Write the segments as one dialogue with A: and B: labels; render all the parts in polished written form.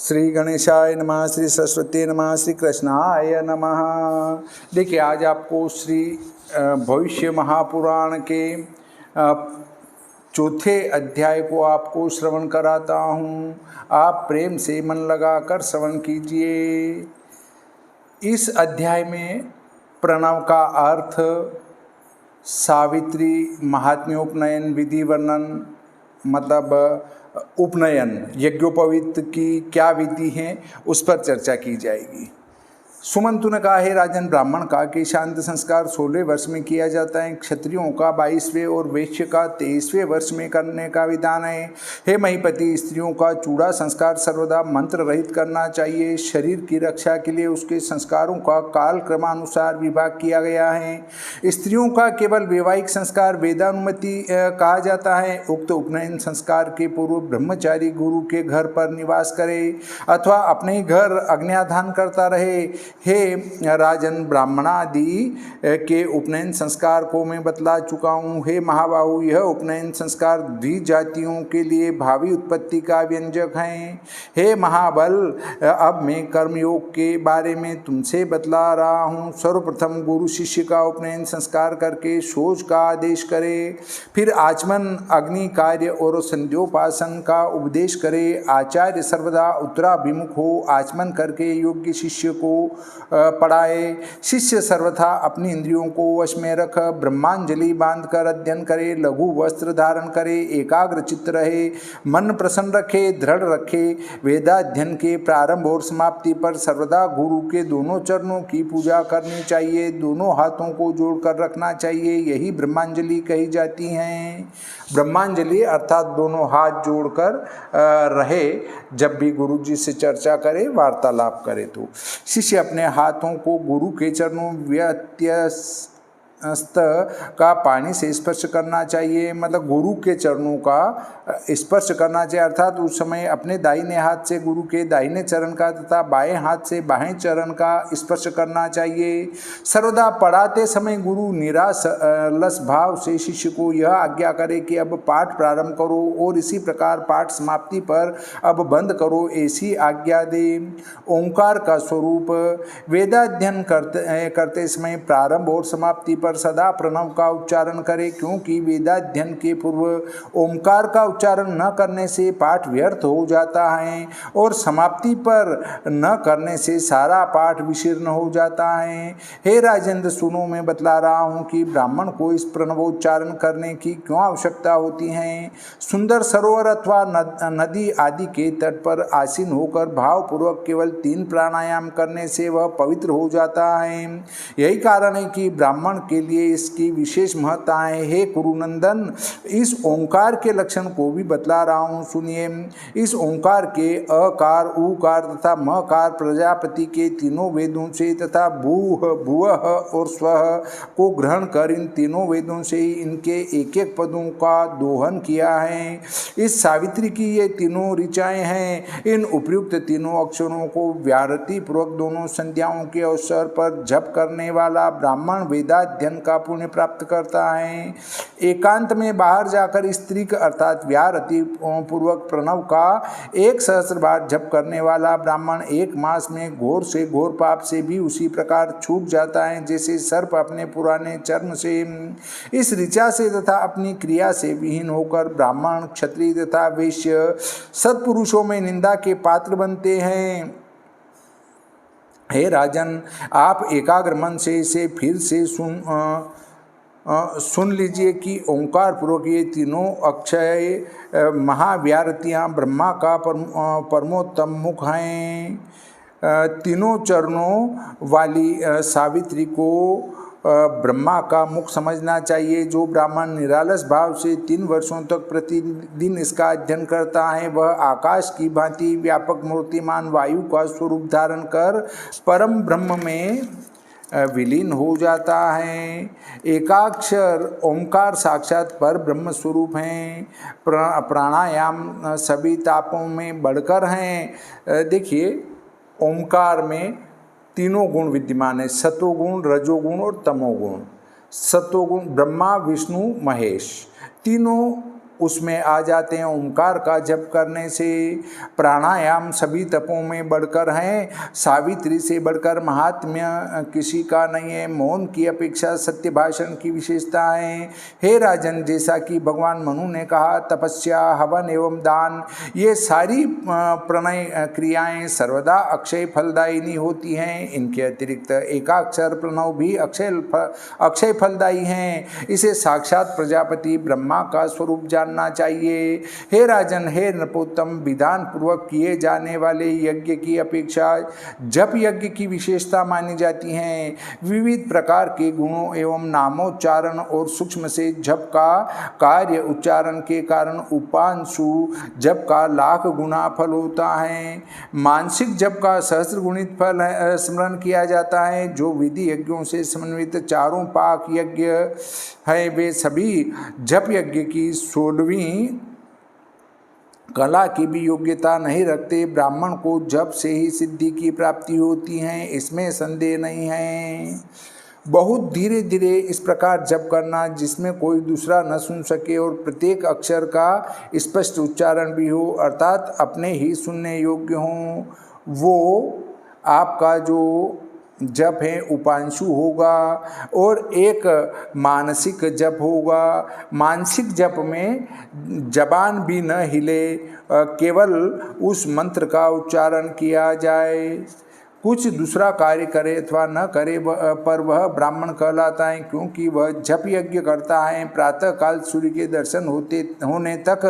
A: श्री गणेशाय नमः, श्री सरस्वती नमः, श्री कृष्णाय नमः। देखिए, आज आपको श्री भविष्य महापुराण के चौथे अध्याय को आपको श्रवण कराता हूँ। आप प्रेम से मन लगाकर श्रवण कीजिए। इस अध्याय में प्रणव का अर्थ, सावित्री महात्म्योपनयन विधि वर्णन, मतलब उपनयन यज्ञोपवीत की क्या विधि है उस पर चर्चा की जाएगी। सुमंतु ने कहा, हे राजन, ब्राह्मण का कि शांत संस्कार 16 वर्ष में किया जाता है, क्षत्रियों का 22वें और वैश्य का 23वें वर्ष में करने का विधान है। हे महीपति, स्त्रियों का चूड़ा संस्कार सर्वदा मंत्र रहित करना चाहिए। शरीर की रक्षा के लिए उसके संस्कारों का काल क्रमानुसार विभाग किया गया है। स्त्रियों का केवल वैवाहिक संस्कार वेदानुमति कहा जाता है। उक्त उपनयन संस्कार के पूर्व ब्रह्मचारी गुरु के घर पर निवास करे अथवा अपने ही घर अग्न्याधान करता रहे। हे राजन, ब्राह्मणादि के उपनयन संस्कार को मैं बतला चुका हूँ। हे महाबाहु, यह उपनयन संस्कार द्विजातियों के लिए भावी उत्पत्ति का व्यंजक हैं। हे महाबल, अब मैं कर्मयोग के बारे में तुमसे बतला रहा हूँ। सर्वप्रथम गुरु शिष्य का उपनयन संस्कार करके शौच का आदेश करे, फिर आचमन, अग्नि कार्य और संध्योपासन का उपदेश करे। आचार्य सर्वदा उत्तराभिमुख हो, आचमन करके योग्य शिष्य को पढ़ाए। शिष्य सर्वथा अपनी इंद्रियों को वश में रख ब्रह्मांजलि बांधकर अध्ययन करे, लघु वस्त्र धारण करे, एकाग्र चित्त रहे, मन प्रसन्न रखे, दृढ़ रखे। वेदाध्ययन के प्रारंभ और समाप्ति पर सर्वदा गुरु के दोनों चरणों की पूजा करनी चाहिए, दोनों हाथों को जोड़कर रखना चाहिए। यही ब्रह्मांजलि कही जाती हैं। ब्रह्मांजलि अर्थात दोनों हाथ जोड़कर रहे जब भी गुरु जी से चर्चा करे, वार्तालाप करे। तो शिष्य अपने हाथों को गुरु के चरणों व्यत्यस्त का पानी से स्पर्श करना चाहिए, मतलब गुरु के चरणों का स्पर्श करना चाहिए। अर्थात उस समय अपने दाहिने हाथ से गुरु के दाहिने चरण का तथा बाएं हाथ से बाएं चरण का स्पर्श करना चाहिए। सर्वदा पढ़ाते समय गुरु निरालस भाव से शिष्य को यह आज्ञा करे कि अब पाठ प्रारंभ करो और इसी प्रकार पाठ समाप्ति पर अब बंद करो, ऐसी आज्ञा दे। ओंकार का स्वरूप, वेदाध्ययन करते समय प्रारंभ और समाप्ति पर सदा प्रणव का उच्चारण करे, क्योंकि वेदाध्ययन के पूर्व ओंकार का उच्चारण न करने से पाठ व्यर्थ हो जाता है और समाप्ति पर न करने से सारा पाठ विशीर्ण हो जाता है। हे राजेंद्र, सुनो, मैं बतला रहा हूँ कि ब्राह्मण को इस प्रणवोच्चारण करने की क्यों आवश्यकता होती है। सुंदर सरोवर अथवा नदी आदि के तट पर आसीन होकर भावपूर्वक केवल 3 प्राणायाम करने से वह पवित्र हो जाता है। यही कारण है कि ब्राह्मण के लिए इसकी विशेष महत्ता है। हे कुरुनंदन, इस ओंकार के लक्षण को भी बतला रहा हूँ, सुनिए। इस ओंकार के अकार, उकार तथा मकार प्रजापति के तीनों वेदों से तथा भूः, भुवः और स्वः को ग्रहण कर इन तीनों वेदों से ही इनके एक एक पदों का दोहन किया है। इस सावित्री की ये तीनों ऋचाएँ हैं। इन उपयुक्त तीनों अक्षरों को व्याहृति पूर्वक दोनों संध्याओं के अवसर पर जप करने वाला ब्राह्मण वेदाध्ययन का पुण्य प्राप्त करता है। एकांत में बाहर जाकर स्त्री अर्थात व्याहृति पूर्वक प्रणव का 1 सहस्र बार जप करने वाला ब्राह्मण 1 मास में घोर से घोर पाप से भी उसी प्रकार छूट जाता है जैसे सर्प अपने पुराने चर्म से। इस ऋचा से तथा अपनी क्रिया से विहीन होकर ब्राह्मण, क्षत्रिय तथा वैश्य सत्पुरुषों में निंदा के पात्र बनते हैं। हे राजन, आप एकाग्र मन से इसे फिर से सुन लीजिए कि ओंकार पूर्वक ये तीनों अक्षय महाव्याहृतियाँ ब्रह्मा का परमोत्तम मुख हैं। तीनों चरणों वाली सावित्री को ब्रह्मा का मुख समझना चाहिए। जो ब्राह्मण निरालस भाव से 3 वर्षों तक प्रतिदिन इसका अध्ययन करता है, वह आकाश की भांति व्यापक मूर्तिमान वायु का स्वरूप धारण कर परम ब्रह्म में विलीन हो जाता है। एकाक्षर ओंकार साक्षात पर ब्रह्म स्वरूप हैं। प्राणायाम सभी तापों में बढ़कर हैं। देखिए, ओंकार में तीनों गुण विद्यमान है, सतोगुण, रजोगुण और तमोगुण। सतोगुण ब्रह्मा, विष्णु, महेश, तीनों उसमें आ जाते हैं। ओंकार का जप करने से प्राणायाम सभी तपों में बढ़कर हैं, सावित्री से बढ़कर महात्म्य किसी का नहीं है। मौन की अपेक्षा सत्य भाषण की विशेषता है। हे राजन, जैसा कि भगवान मनु ने कहा, तपस्या, हवन एवं दान ये सारी प्रणय क्रियाएं सर्वदा अक्षय फलदायिनी होती हैं। इनके अतिरिक्त एकाक्षर प्रणव भी अक्षय फलदायी हैं। इसे साक्षात प्रजापति ब्रह्मा का स्वरूप जानना चाहिए। हे राजन, हे नृपोत्तम, विधान पूर्वक किए जाने वाले यज्ञ की अपेक्षा जप यज्ञ की विशेषता मानी जाती हैं। विविध प्रकार के गुणों एवं नामोच्चारण और सूक्ष्म से जप का कार्य उच्चारण के कारण उपांशु जप का लाख गुना फल होता है। मानसिक जप का सहस्र गुणित फल स्मरण किया जाता है। जो विधि यज्ञों से समन्वित चारों पाक यज्ञ है, वे सभी जप यज्ञ की 16वीं कला की भी योग्यता नहीं रखते। ब्राह्मण को जप से ही सिद्धि की प्राप्ति होती है, इसमें संदेह नहीं है। बहुत धीरे धीरे इस प्रकार जप करना जिसमें कोई दूसरा न सुन सके और प्रत्येक अक्षर का स्पष्ट उच्चारण भी हो, अर्थात अपने ही सुनने योग्य हो, वो आपका जो जप है उपांशु होगा। और एक मानसिक जप होगा। मानसिक जप में जबान भी न हिले, केवल उस मंत्र का उच्चारण किया जाए। कुछ दूसरा कार्य करे अथवा न करे पर वह ब्राह्मण कहलाता है, क्योंकि वह जप यज्ञ करता है। प्रातः काल सूर्य के दर्शन होने तक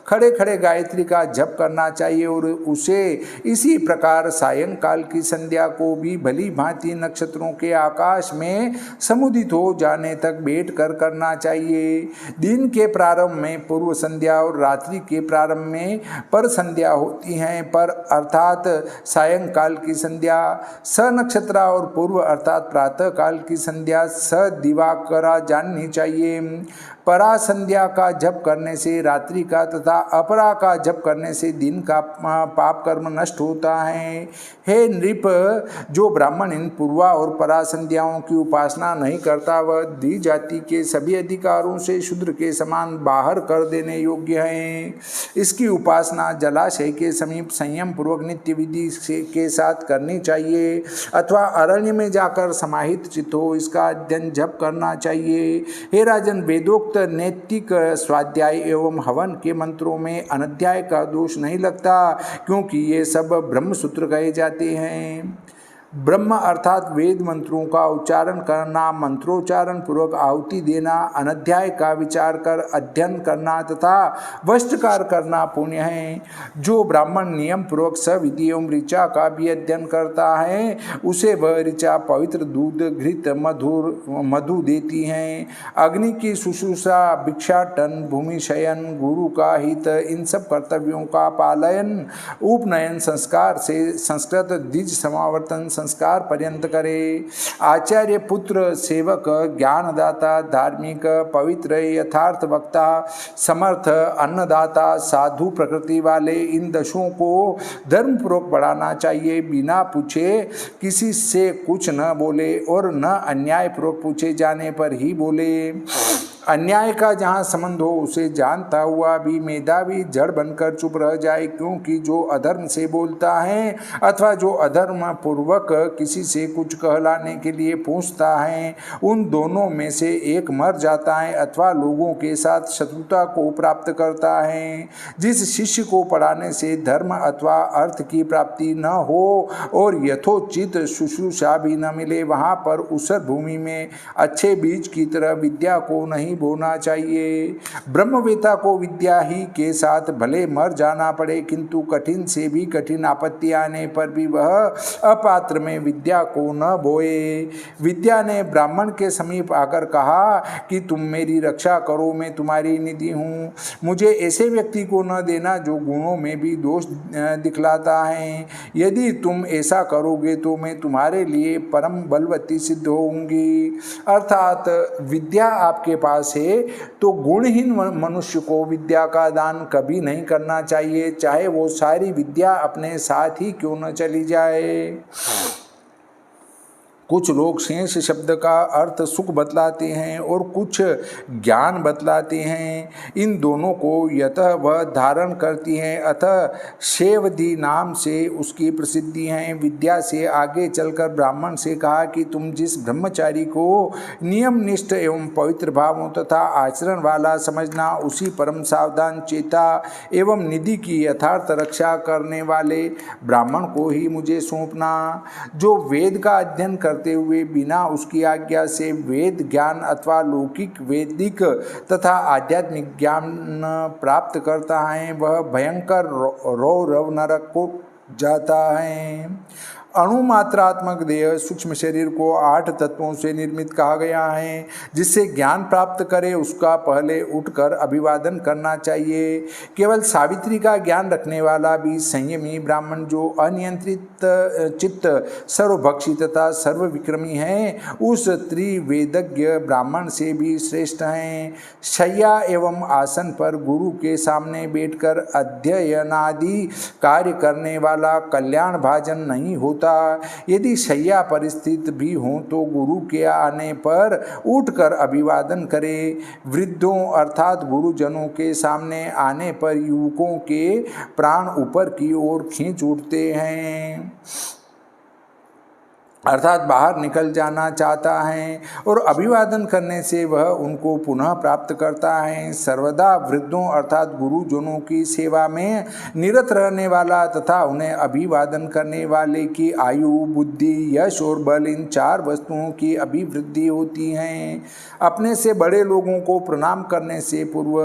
A: खड़े खड़े गायत्री का जप करना चाहिए और उसे इसी प्रकार सायंकाल की संध्या को भी भली भांति नक्षत्रों के आकाश में समुदित हो जाने तक बैठ कर करना चाहिए। दिन के प्रारंभ में पूर्व संध्या और रात्रि के प्रारंभ में पर संध्या होती हैं। पर अर्थात सायंकाल की संध्या स नक्षत्रा और पूर्व अर्थात प्रातः काल की संध्या स दिवाकरा जाननी चाहिए। परा संध्या का जप करने से रात्रि का तथा अपरा का जप करने से दिन का पाप कर्म नष्ट होता है। हे नृप, जो ब्राह्मण इन पूर्वा और परा संध्याओं की उपासना नहीं करता, वह द्वि जाति के सभी अधिकारों से शूद्र के समान बाहर कर देने योग्य है। इसकी उपासना जलाशय के समीप संयम पूर्वक नित्य विधि के साथ करनी चाहिए अथवा अरण्य में जाकर समाहित चित्त हो इसका अध्ययन जप करना चाहिए। हे राजन, वेदोक्त नैतिक स्वाध्याय एवं हवन के मंत्रों में अनध्याय का दोष नहीं लगता, क्योंकि ये सब ब्रह्मसूत्र कहे जाते हैं। ब्रह्म अर्थात वेद मंत्रों का उच्चारण करना, मंत्रोच्चारण पूर्वक आहुति देना, अनध्याय का विचार कर अध्ययन करना तथा वस्त्रकार करना पुण्य है। जो ब्राह्मण नियम पूर्वक सविधि एवं ऋचा का भी अध्ययन करता है, उसे वह ऋचा पवित्र दूध, घृत, मधु देती है। अग्नि की शुश्रूषा, भिक्षाटन, भूमि शयन, गुरु का हित, इन सब कर्तव्यों का पालन उपनयन संस्कार से संस्कृत द्विज समावर्तन संस्कार पर्यंत करे। आचार्य, पुत्र, सेवक, ज्ञानदाता, धार्मिक, पवित्र, यथार्थ वक्ता, समर्थ, अन्नदाता, साधु प्रकृति वाले, इन दशों को धर्मपूर्वक बढ़ाना चाहिए। बिना पूछे किसी से कुछ न बोले और न अन्यायपूर्वक पूछे जाने पर ही बोले। अन्याय का जहाँ संबंध हो उसे जानता हुआ भी मेधावी जड़ बनकर चुप रह जाए, क्योंकि जो अधर्म से बोलता है अथवा जो अधर्म पूर्वक किसी से कुछ कहलाने के लिए पूछता है, उन दोनों में से एक मर जाता है अथवा लोगों के साथ शत्रुता को प्राप्त करता है। जिस शिष्य को पढ़ाने से धर्म अथवा अर्थ की प्राप्ति न हो और यथोचित शुश्रूषा भी न मिले, वहाँ पर उसर भूमि में अच्छे बीज की तरह विद्या को नहीं बोना चाहिए। ब्रह्मवेता को विद्या ही के साथ भले मर जाना पड़े, किंतु कठिन से भी कठिन आपत्ति आने पर भी वह अपात्र में विद्या को न बोए। विद्या ने ब्राह्मण के समीप आकर कहा कि तुम मेरी रक्षा करो, मैं तुम्हारी निधि हूँ। मुझे ऐसे व्यक्ति को न देना जो गुणों में भी दोष दिखलाता है। यदि तुम ऐसा करोगे तो मैं तुम्हारे लिए परम बलवती सिद्ध होऊंगी। अर्थात विद्या आपके पास है तो गुणहीन मनुष्य को विद्या का दान कभी नहीं करना चाहिए, चाहे वो सारी विद्या अपने साथ ही क्यों न चली जाए। कुछ लोग शेष शब्द का अर्थ सुख बतलाते हैं और कुछ ज्ञान बतलाते हैं। इन दोनों को यतः वह धारण करती हैं, अतः शेवधि नाम से उसकी प्रसिद्धि है। विद्या से आगे चलकर ब्राह्मण से कहा कि तुम जिस ब्रह्मचारी को नियमनिष्ठ एवं पवित्र भावों तथा आचरण वाला समझना, उसी परम सावधान चेता एवं निधि की यथार्थ रक्षा करने वाले ब्राह्मण को ही मुझे सौंपना, जो वेद का अध्ययन करते हुए बिना उसकी आज्ञा से वेद ज्ञान अथवा लौकिक वैदिक तथा आध्यात्मिक ज्ञान प्राप्त करता है, वह भयंकर रौरव नरक को जाता है। अणुमात्रात्मक देह सूक्ष्म शरीर को 8 तत्वों से निर्मित कहा गया है। जिससे ज्ञान प्राप्त करे उसका पहले उठकर अभिवादन करना चाहिए। केवल सावित्री का ज्ञान रखने वाला भी संयमी ब्राह्मण, जो अनियंत्रित चित्त सर्वभक्षी तथा सर्वविक्रमी है, उस त्रिवेदज्ञ ब्राह्मण से भी श्रेष्ठ हैं। शय्या एवं आसन पर गुरु के सामने बैठकर अध्ययनादि कार्य करने वाला कल्याण भाजन नहीं होता। यदि शय्या परिस्थित भी हो तो गुरु के आने पर उठकर अभिवादन करे। वृद्धों अर्थात गुरुजनों के सामने आने पर युवकों के प्राण ऊपर की ओर खींच उठते हैं, अर्थात बाहर निकल जाना चाहता है, और अभिवादन करने से वह उनको पुनः प्राप्त करता है। सर्वदा वृद्धों अर्थात गुरुजनों की सेवा में निरत रहने वाला तथा उन्हें अभिवादन करने वाले की आयु, बुद्धि, यश और बल, इन 4 वस्तुओं की अभिवृद्धि होती है। अपने से बड़े लोगों को प्रणाम करने से पूर्व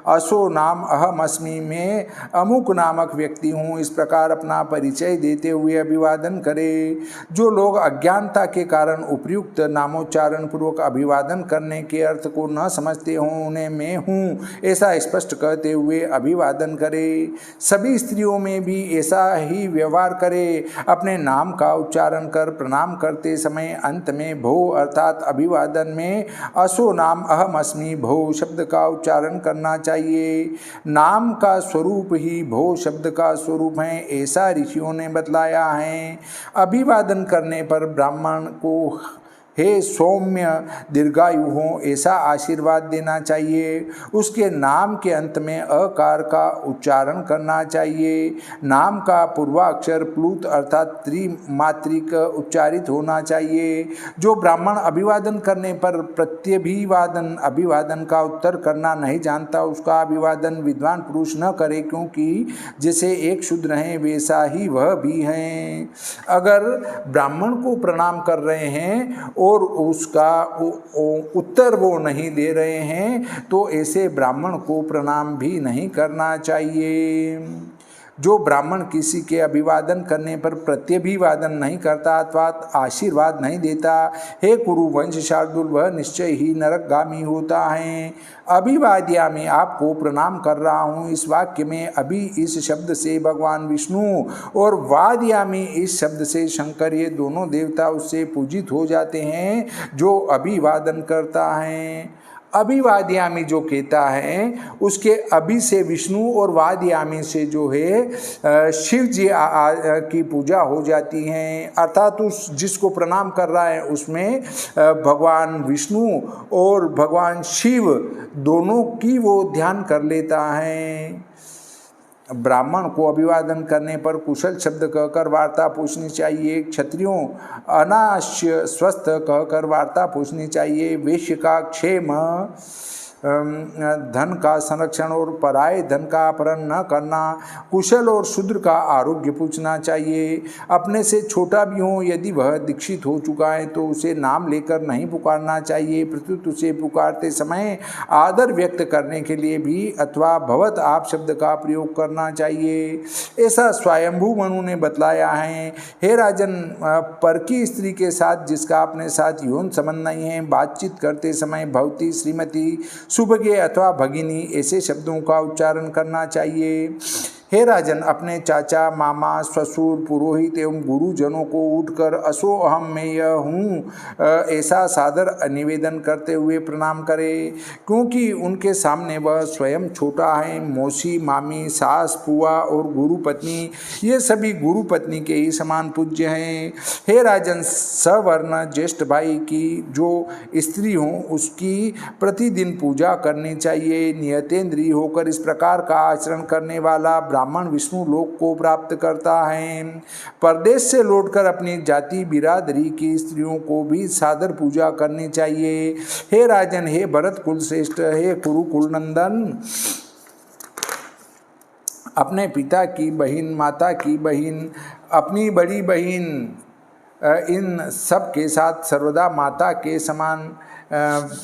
A: असो नाम अहम अस्मि, में अमुक नामक व्यक्ति हूँ, इस प्रकार अपना परिचय देते हुए अभिवादन करे। जो लोग अज्ञानता के कारण उपयुक्त नामोच्चारण पूर्वक अभिवादन करने के अर्थ को न समझते हों, उन्हें मैं हूँ ऐसा स्पष्ट कहते हुए अभिवादन करे। सभी स्त्रियों में भी ऐसा ही व्यवहार करे। अपने नाम का उच्चारण कर प्रणाम करते समय अंत में भो अर्थात अभिवादन में असो नाम अहम अस्मि भो शब्द का उच्चारण करना चाहिए। नाम का स्वरूप ही भो शब्द का स्वरूप है, ऐसा ऋषियों ने बतलाया है। अभिवादन करने पर ब्राह्मण को हे सौम्य दीर्घायु हो ऐसा आशीर्वाद देना चाहिए। उसके नाम के अंत में अकार का उच्चारण करना चाहिए। नाम का पूर्वाक्षर प्लुत अर्थात त्रिमात्रिक उच्चारित होना चाहिए। जो ब्राह्मण अभिवादन करने पर प्रत्यभिवादन अभिवादन का उत्तर करना नहीं जानता, उसका अभिवादन विद्वान पुरुष न करे, क्योंकि जैसे एक शूद्र हैं वैसा ही वह भी हैं। अगर ब्राह्मण को प्रणाम कर रहे हैं और उसका उत्तर वो नहीं दे रहे हैं, तो ऐसे ब्राह्मण को प्रणाम भी नहीं करना चाहिए। जो ब्राह्मण किसी के अभिवादन करने पर प्रत्यभिवादन नहीं करता अथवा आशीर्वाद नहीं देता, हे कुरु वंश शार्दूल, वह निश्चय ही नरकगामी होता है। अभिवाद्यामि, आपको प्रणाम कर रहा हूँ, इस वाक्य में अभि इस शब्द से भगवान विष्णु और वाद्यामि इस शब्द से शंकर, ये दोनों देवता उससे पूजित हो जाते हैं जो अभिवादन करता है। अभिवाद्यामि जो कहता है उसके अभि से विष्णु और वाद्यामि से जो है शिव जी की पूजा हो जाती है। अर्थात उस जिसको प्रणाम कर रहा है उसमें भगवान विष्णु और भगवान शिव दोनों की वो ध्यान कर लेता है। ब्राह्मण को अभिवादन करने पर कुशल शब्द कहकर वार्ता पूछनी चाहिए। क्षत्रियों अनाश्य स्वस्थ कहकर वार्ता पूछनी चाहिए। वैश्य का क्षेम, धन का संरक्षण और पराये धन का अपहरण न करना, कुशल और शूद्र का आरोग्य पूछना चाहिए। अपने से छोटा भी हो, यदि वह दीक्षित हो चुका है तो उसे नाम लेकर नहीं पुकारना चाहिए। प्रत्युत उसे पुकारते समय आदर व्यक्त करने के लिए भी अथवा भवत आप शब्द का प्रयोग करना चाहिए, ऐसा स्वयंभू मनु ने बतलाया है। हे राजन, पर की स्त्री के साथ जिसका अपने साथ यौन संबंध नहीं है, बातचीत करते समय भवती, श्रीमती, सुभगे अथवा भगिनी ऐसे शब्दों का उच्चारण करना चाहिए। हे राजन, अपने चाचा, मामा, ससुर, पुरोहित एवं गुरुजनों को उठकर असो अहम मैं यह हूँ ऐसा सादर निवेदन करते हुए प्रणाम करे, क्योंकि उनके सामने वह स्वयं छोटा है। मौसी, मामी, सास, पुआ और गुरु पत्नी ये सभी गुरु पत्नी के ही समान पूज्य हैं। हे राजन, सवर्ण ज्येष्ठ भाई की जो स्त्री हो उसकी प्रतिदिन पूजा करनी चाहिए। नियतेंद्रीय होकर इस प्रकार का आचरण करने वाला ब्राह्मण विष्णु लोक को प्राप्त करता है। परदेश से लौटकर अपनी जाति बिरादरी की स्त्रियों को भी सादर पूजा करनी चाहिए। हे राजन, हे भरत कुल श्रेष्ठ, हे कुरुकुल नंदन, अपने पिता की बहन, माता की बहन, अपनी बड़ी बहन, इन सब के साथ सर्वदा माता के समान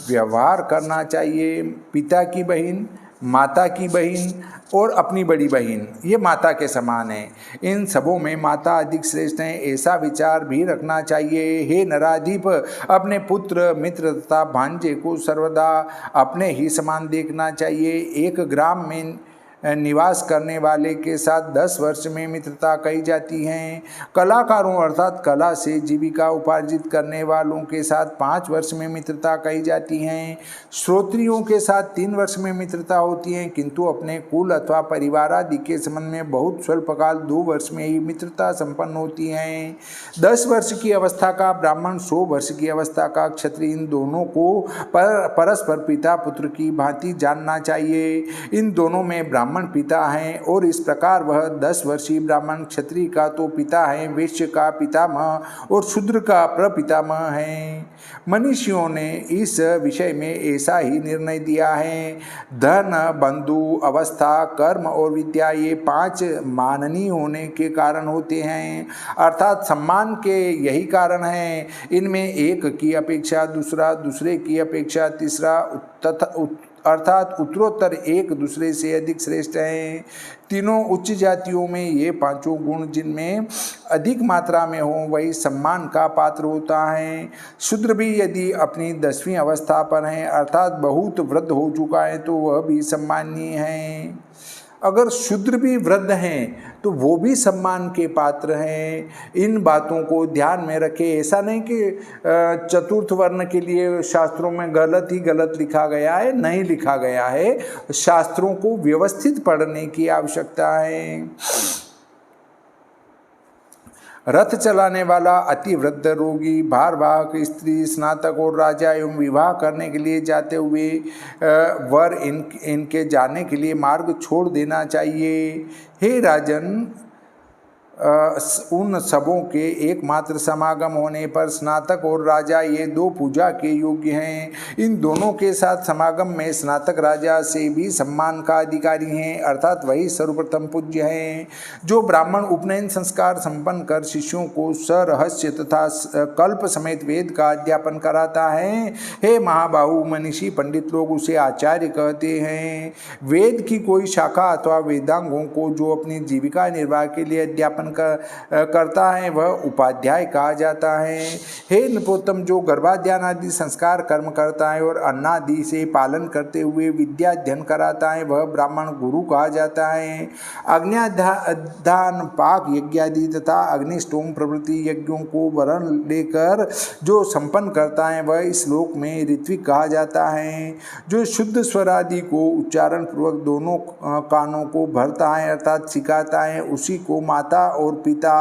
A: व्यवहार करना चाहिए। पिता की बहन, माता की बहन और अपनी बड़ी बहन ये माता के समान है। इन सबों में माता अधिक श्रेष्ठ है ऐसा विचार भी रखना चाहिए। हे नराधिप, अपने पुत्र, मित्र तथा भांजे को सर्वदा अपने ही समान देखना चाहिए। एक ग्राम में निवास करने वाले के साथ 10 वर्ष में मित्रता कही जाती है। कलाकारों अर्थात कला से जीविका उपार्जित करने वालों के साथ 5 वर्ष में मित्रता कही जाती है। श्रोत्रियों के साथ 3 वर्ष में मित्रता होती है, किंतु अपने कुल अथवा परिवार आदि के संबंध में बहुत स्वल्पकाल 2 वर्ष में ही मित्रता संपन्न होती है। 10 वर्ष की अवस्था का ब्राह्मण, 100 वर्ष की अवस्था का क्षत्रिय, इन दोनों को परस्पर पिता पुत्र की भांति जानना चाहिए। इन दोनों में ब्राह्मण पिता हैं और इस प्रकार वह 10 वर्षीय ब्राह्मण क्षत्रिय का तो पिता है, वैश्य का पितामह और शूद्र का प्रपितामह है। मनीषियों ने इस विषय में ऐसा ही निर्णय दिया है। धन, बंधु, अवस्था, कर्म और विद्या ये 5 माननीय होने के कारण होते हैं, अर्थात सम्मान के यही कारण हैं। इनमें एक की अपेक्षा दूसरा, दूसरे की अपेक्षा तीसरा अर्थात उत्तरोत्तर एक दूसरे से अधिक श्रेष्ठ हैं। तीनों उच्च जातियों में ये 5 गुण जिनमें अधिक मात्रा में हो वही सम्मान का पात्र होता है। शूद्र भी यदि अपनी 10वीं अवस्था पर है अर्थात बहुत वृद्ध हो चुका है तो वह भी सम्माननीय है। अगर शूद्र भी वृद्ध हैं तो वो भी सम्मान के पात्र हैं। इन बातों को ध्यान में रखें। ऐसा नहीं कि चतुर्थ वर्ण के लिए शास्त्रों में गलत ही गलत लिखा गया है, नहीं लिखा गया है। शास्त्रों को व्यवस्थित पढ़ने की आवश्यकता है। रथ चलाने वाला, अति वृद्ध, रोगी, भारवाहक, स्त्री, स्नातक और राजा एवं विवाह करने के लिए जाते हुए वर इनके जाने के लिए मार्ग छोड़ देना चाहिए। हे राजन, उन सबों के एकमात्र समागम होने पर स्नातक और राजा ये 2 पूजा के योग्य हैं। इन दोनों के साथ समागम में स्नातक राजा से भी सम्मान का अधिकारी हैं, अर्थात वही सर्वप्रथम पूज्य हैं। जो ब्राह्मण उपनयन संस्कार संपन्न कर शिष्यों को सरहस्य तथा कल्प समेत वेद का अध्यापन कराता है, हे महाबाहु मनीषी पंडित लोग उसे आचार्य कहते हैं। वेद की कोई शाखा अथवा वेदांगों को जो अपनी जीविका निर्वाह के लिए अध्यापन करता है वह उपाध्याय कहा जाता है। हे नृपोत्तम, जो गर्भाध्यान आदि संस्कार कर्म करता है और अन्नादि से पालन करते हुए विद्याध्ययन कराता है वह ब्राह्मण गुरु कहा जाता है। अग्न्याधान, पाक यज्ञादि तथा अग्निष्टोम प्रभृति यज्ञों को वरण लेकर जो संपन्न करता है वह इस श्लोक में ऋत्विक कहा जाता है। जो शुद्ध स्वर आदि को उच्चारण पूर्वक दोनों कानों को भरता है अर्थात सिखाता है उसी को माता और पिता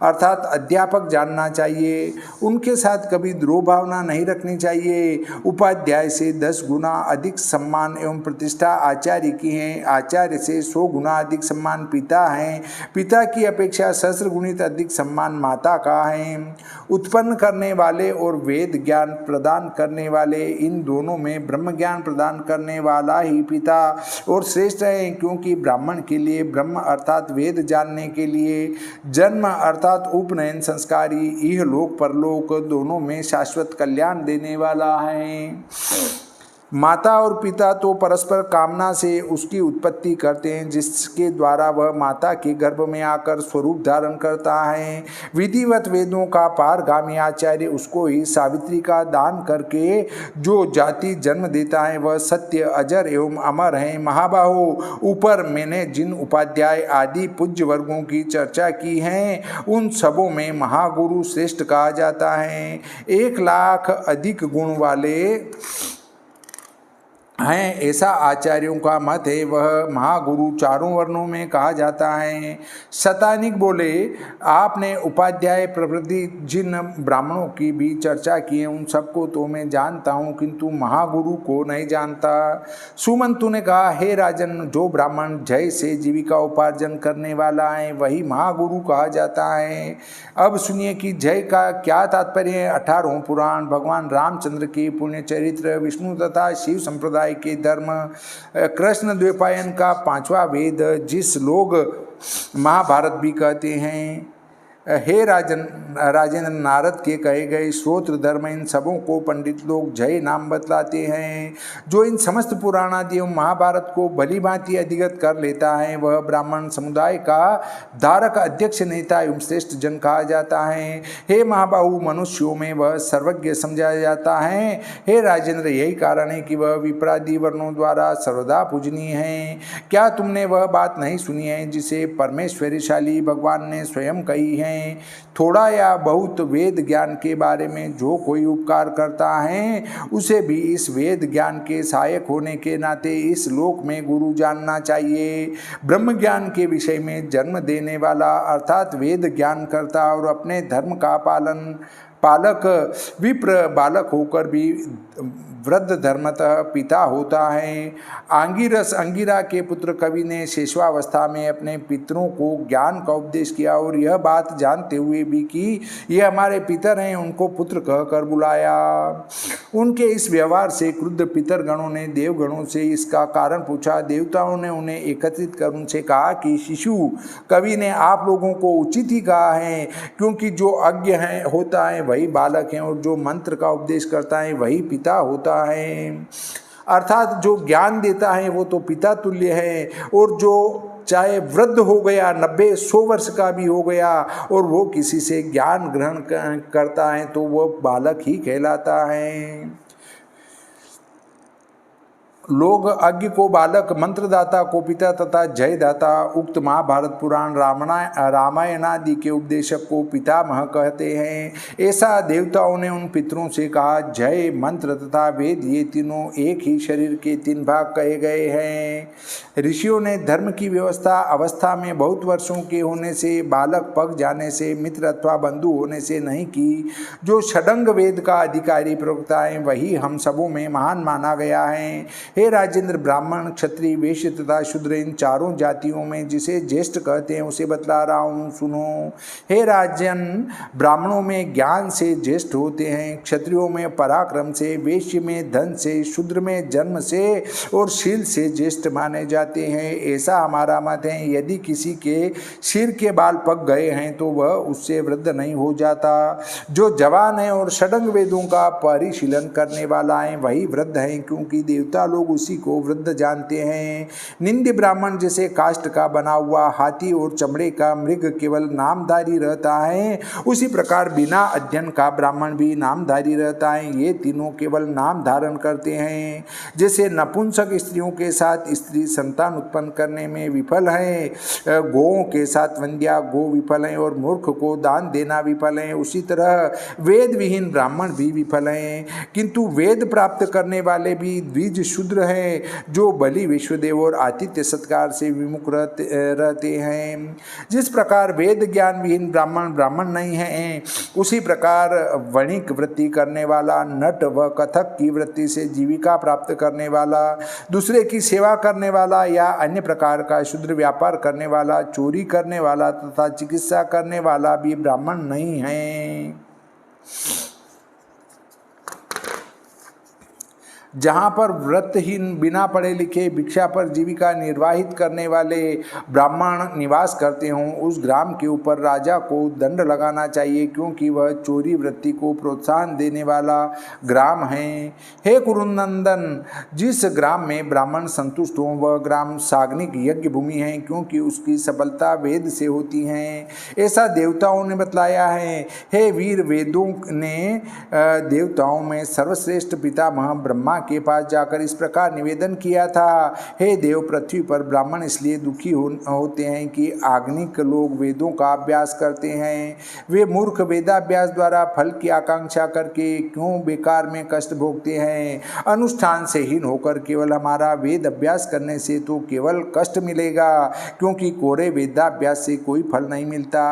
A: अर्थात अध्यापक जानना चाहिए। उनके साथ कभी द्रोह भावना नहीं रखनी चाहिए। उपाध्याय से 10 गुना अधिक सम्मान एवं प्रतिष्ठा आचार्य की है। आचार्य से 100 गुना अधिक सम्मान पिता है। पिता की अपेक्षा सहस्र गुणित अधिक सम्मान माता का है। उत्पन्न करने वाले और वेद ज्ञान प्रदान करने वाले, इन दोनों में ब्रह्म ज्ञान प्रदान करने वाला ही पिता और श्रेष्ठ है, क्योंकि ब्राह्मण के लिए ब्रह्म अर्थात वेद जानने के लिए जन्म अर्थात उपनयन संस्कारी इह लोक परलोक दोनों में शाश्वत कल्याण देने वाला है। माता और पिता तो परस्पर कामना से उसकी उत्पत्ति करते हैं, जिसके द्वारा वह माता के गर्भ में आकर स्वरूप धारण करता है। विधिवत वेदों का पारगामी आचार्य उसको ही सावित्री का दान करके जो जाति जन्म देता है वह सत्य, अजर एवं अमर है। महाबाहो, ऊपर मैंने जिन उपाध्याय आदि पूज्य वर्गों की चर्चा की है उन सबों में महागुरु श्रेष्ठ कहा जाता है। 1 लाख अधिक गुण वाले हैं ऐसा आचार्यों का मत है। वह महागुरु चारों वर्णों में कहा जाता है। शतानिक बोले, आपने उपाध्याय प्रभृति जिन ब्राह्मणों की भी चर्चा की है उन सबको तो मैं जानता हूँ, किंतु महागुरु को नहीं जानता। सुमंतु ने कहा, हे राजन, जो ब्राह्मण जय से जीविका उपार्जन करने वाला है वही महागुरु कहा जाता है। अब सुनिए कि जय का क्या तात्पर्य है। 18वें पुराण, भगवान रामचंद्र के पुण्य चरित्र, विष्णु तथा शिव संप्रदाय के धर्म, कृष्ण द्वैपायन का 5वां वेद, जिस लोग महाभारत भी कहते हैं। हे राजेंद्र, नारद के कहे गए श्रोत्र धर्म इन सबों को पंडित लोग जय नाम बतलाते हैं। जो इन समस्त पुराणादि एवं महाभारत को भली भांति अधिगत कर लेता है वह ब्राह्मण समुदाय का धारक, अध्यक्ष, नेता एवं श्रेष्ठ जन कहा जाता है। हे महाबाहु, मनुष्यों में वह सर्वज्ञ समझा जाता है। हे राजेंद्र, यही कारण है कि वह विप्रादि वर्णों द्वारा सर्वदा पूजनीय है। क्या तुमने वह बात नहीं सुनी है जिसे परमेश्वरीशाली भगवान ने स्वयं कही है? थोड़ा या बहुत वेद ज्ञान के बारे में जो कोई उपकार करता है उसे भी इस वेद ज्ञान के सहायक होने के नाते इस लोक में गुरु जानना चाहिए। ब्रह्म ज्ञान के विषय में जन्म देने वाला अर्थात वेद ज्ञान करता और अपने धर्म का पालक विप्र बालक होकर भी वृद्ध धर्मतः पिता होता है। आंगिरस, अंगिरा के पुत्र कवि ने शेषवावस्था में अपने पितरों को ज्ञान का उपदेश किया और यह बात जानते हुए भी कि ये हमारे पितर हैं उनको पुत्र कहकर बुलाया। उनके इस व्यवहार से क्रुद्ध पितरगणों ने देवगणों से इसका कारण पूछा। देवताओं ने उन्हें एकत्रित कर उनसे कहा कि शिशु, कवि ने आप लोगों को उचित ही कहा है, क्योंकि जो अज्ञ है होता है वही बालक है और जो मंत्र का उपदेश करता है वही पिता होता है। अर्थात जो ज्ञान देता है वो तो पिता तुल्य है, और जो चाहे वृद्ध हो गया, 90-100 वर्ष का भी हो गया और वो किसी से ज्ञान ग्रहण करता है तो वो बालक ही कहलाता है। लोग अज्ञ को बालक, मंत्रदाता को पिता तथा जयदाता, उक्त महाभारत पुराण रामायण आदि के उपदेशक को पितामह कहते हैं। ऐसा देवताओं ने उन पितरों से कहा। जय, मंत्र तथा वेद ये तीनों एक ही शरीर के 3 भाग कहे गए हैं। ऋषियों ने धर्म की व्यवस्था अवस्था में बहुत वर्षों के होने से, बालक पक जाने से, मित्र अथवा बंधु होने से नहीं की। जो षडंग वेद का अधिकारी प्रवक्ता है वही हम सबों में महान माना गया है। हे राजेंद्र, ब्राह्मण, क्षत्रिय, वैश्य तथा शूद्र इन चारों जातियों में जिसे ज्येष्ठ कहते हैं उसे बतला रहा हूँ, सुनो। हे राजन, ब्राह्मणों में ज्ञान से ज्येष्ठ होते हैं, क्षत्रियों में पराक्रम से, वैश्य में धन से, शूद्र में जन्म से और शील से ज्येष्ठ माने जाते हैं। ऐसा हमारा मत है। यदि किसी के सिर के बाल पक गए हैं तो वह उससे वृद्ध नहीं हो जाता। जो जवान है और षडंग वेदों का परिशीलन करने वाला है वही वृद्ध है, क्योंकि देवता लोग उसी को वृद्ध जानते हैं। निंद्य ब्राह्मण जैसे काष्ठ का बना हुआ हाथी और चमड़े का मृग केवल नामधारी रहता है, उसी प्रकार बिना अध्ययन का ब्राह्मण भी नामधारी रहता है। ये तीनों केवल नाम धारण करते हैं। जैसे नपुंसक स्त्रियों के साथ स्त्री संतान उत्पन्न करने में विफल है, गौओं के साथ वंध्या गौ विफल है और मूर्ख को दान देना विफल है, उसी तरह वेद विहीन ब्राह्मण भी विफल हैं। किंतु वेद प्राप्त करने वाले भी द्विज शूद्र है, जो बलि, विश्वदेव और आतिथ्य सत्कार से विमुख रहते हैं। जिस प्रकार वेद ज्ञान विहीन ब्राह्मण नहीं है, उसी प्रकार वणिक वृत्ति करने वाला, नट व कथक की वृत्ति से जीविका प्राप्त करने वाला, दूसरे की सेवा करने वाला या अन्य प्रकार का शूद्र व्यापार करने वाला, चोरी करने वाला तथा चिकित्सा करने वाला भी ब्राह्मण नहीं है। जहाँ पर व्रतहीन बिना पढ़े लिखे भिक्षा पर जीविका निर्वाहित करने वाले ब्राह्मण निवास करते हों, उस ग्राम के ऊपर राजा को दंड लगाना चाहिए, क्योंकि वह चोरी वृत्ति को प्रोत्साहन देने वाला ग्राम है। हे कुरुनंदन, जिस ग्राम में ब्राह्मण संतुष्ट हों वह ग्राम साग्निक यज्ञ भूमि है, क्योंकि उसकी सफलता वेद से होती है, ऐसा देवताओं ने बतलाया है। हे वीर, वेदों ने देवताओं में सर्वश्रेष्ठ पितामह ब्रह्मा के पास जाकर इस प्रकार निवेदन किया था, हे देव, पृथ्वी पर ब्राह्मण इसलिए दुखी होते हैं कि आग्निक लोग वेदों का अभ्यास करते हैं। वे मूर्ख वेदाभ्यास द्वारा फल की आकांक्षा करके क्यों बेकार में कष्ट भोगते हैं। अनुष्ठान से हीन होकर केवल हमारा वेद अभ्यास करने से तो केवल कष्ट मिलेगा, क्योंकि कोरे वेदाभ्यास से कोई फल नहीं मिलता।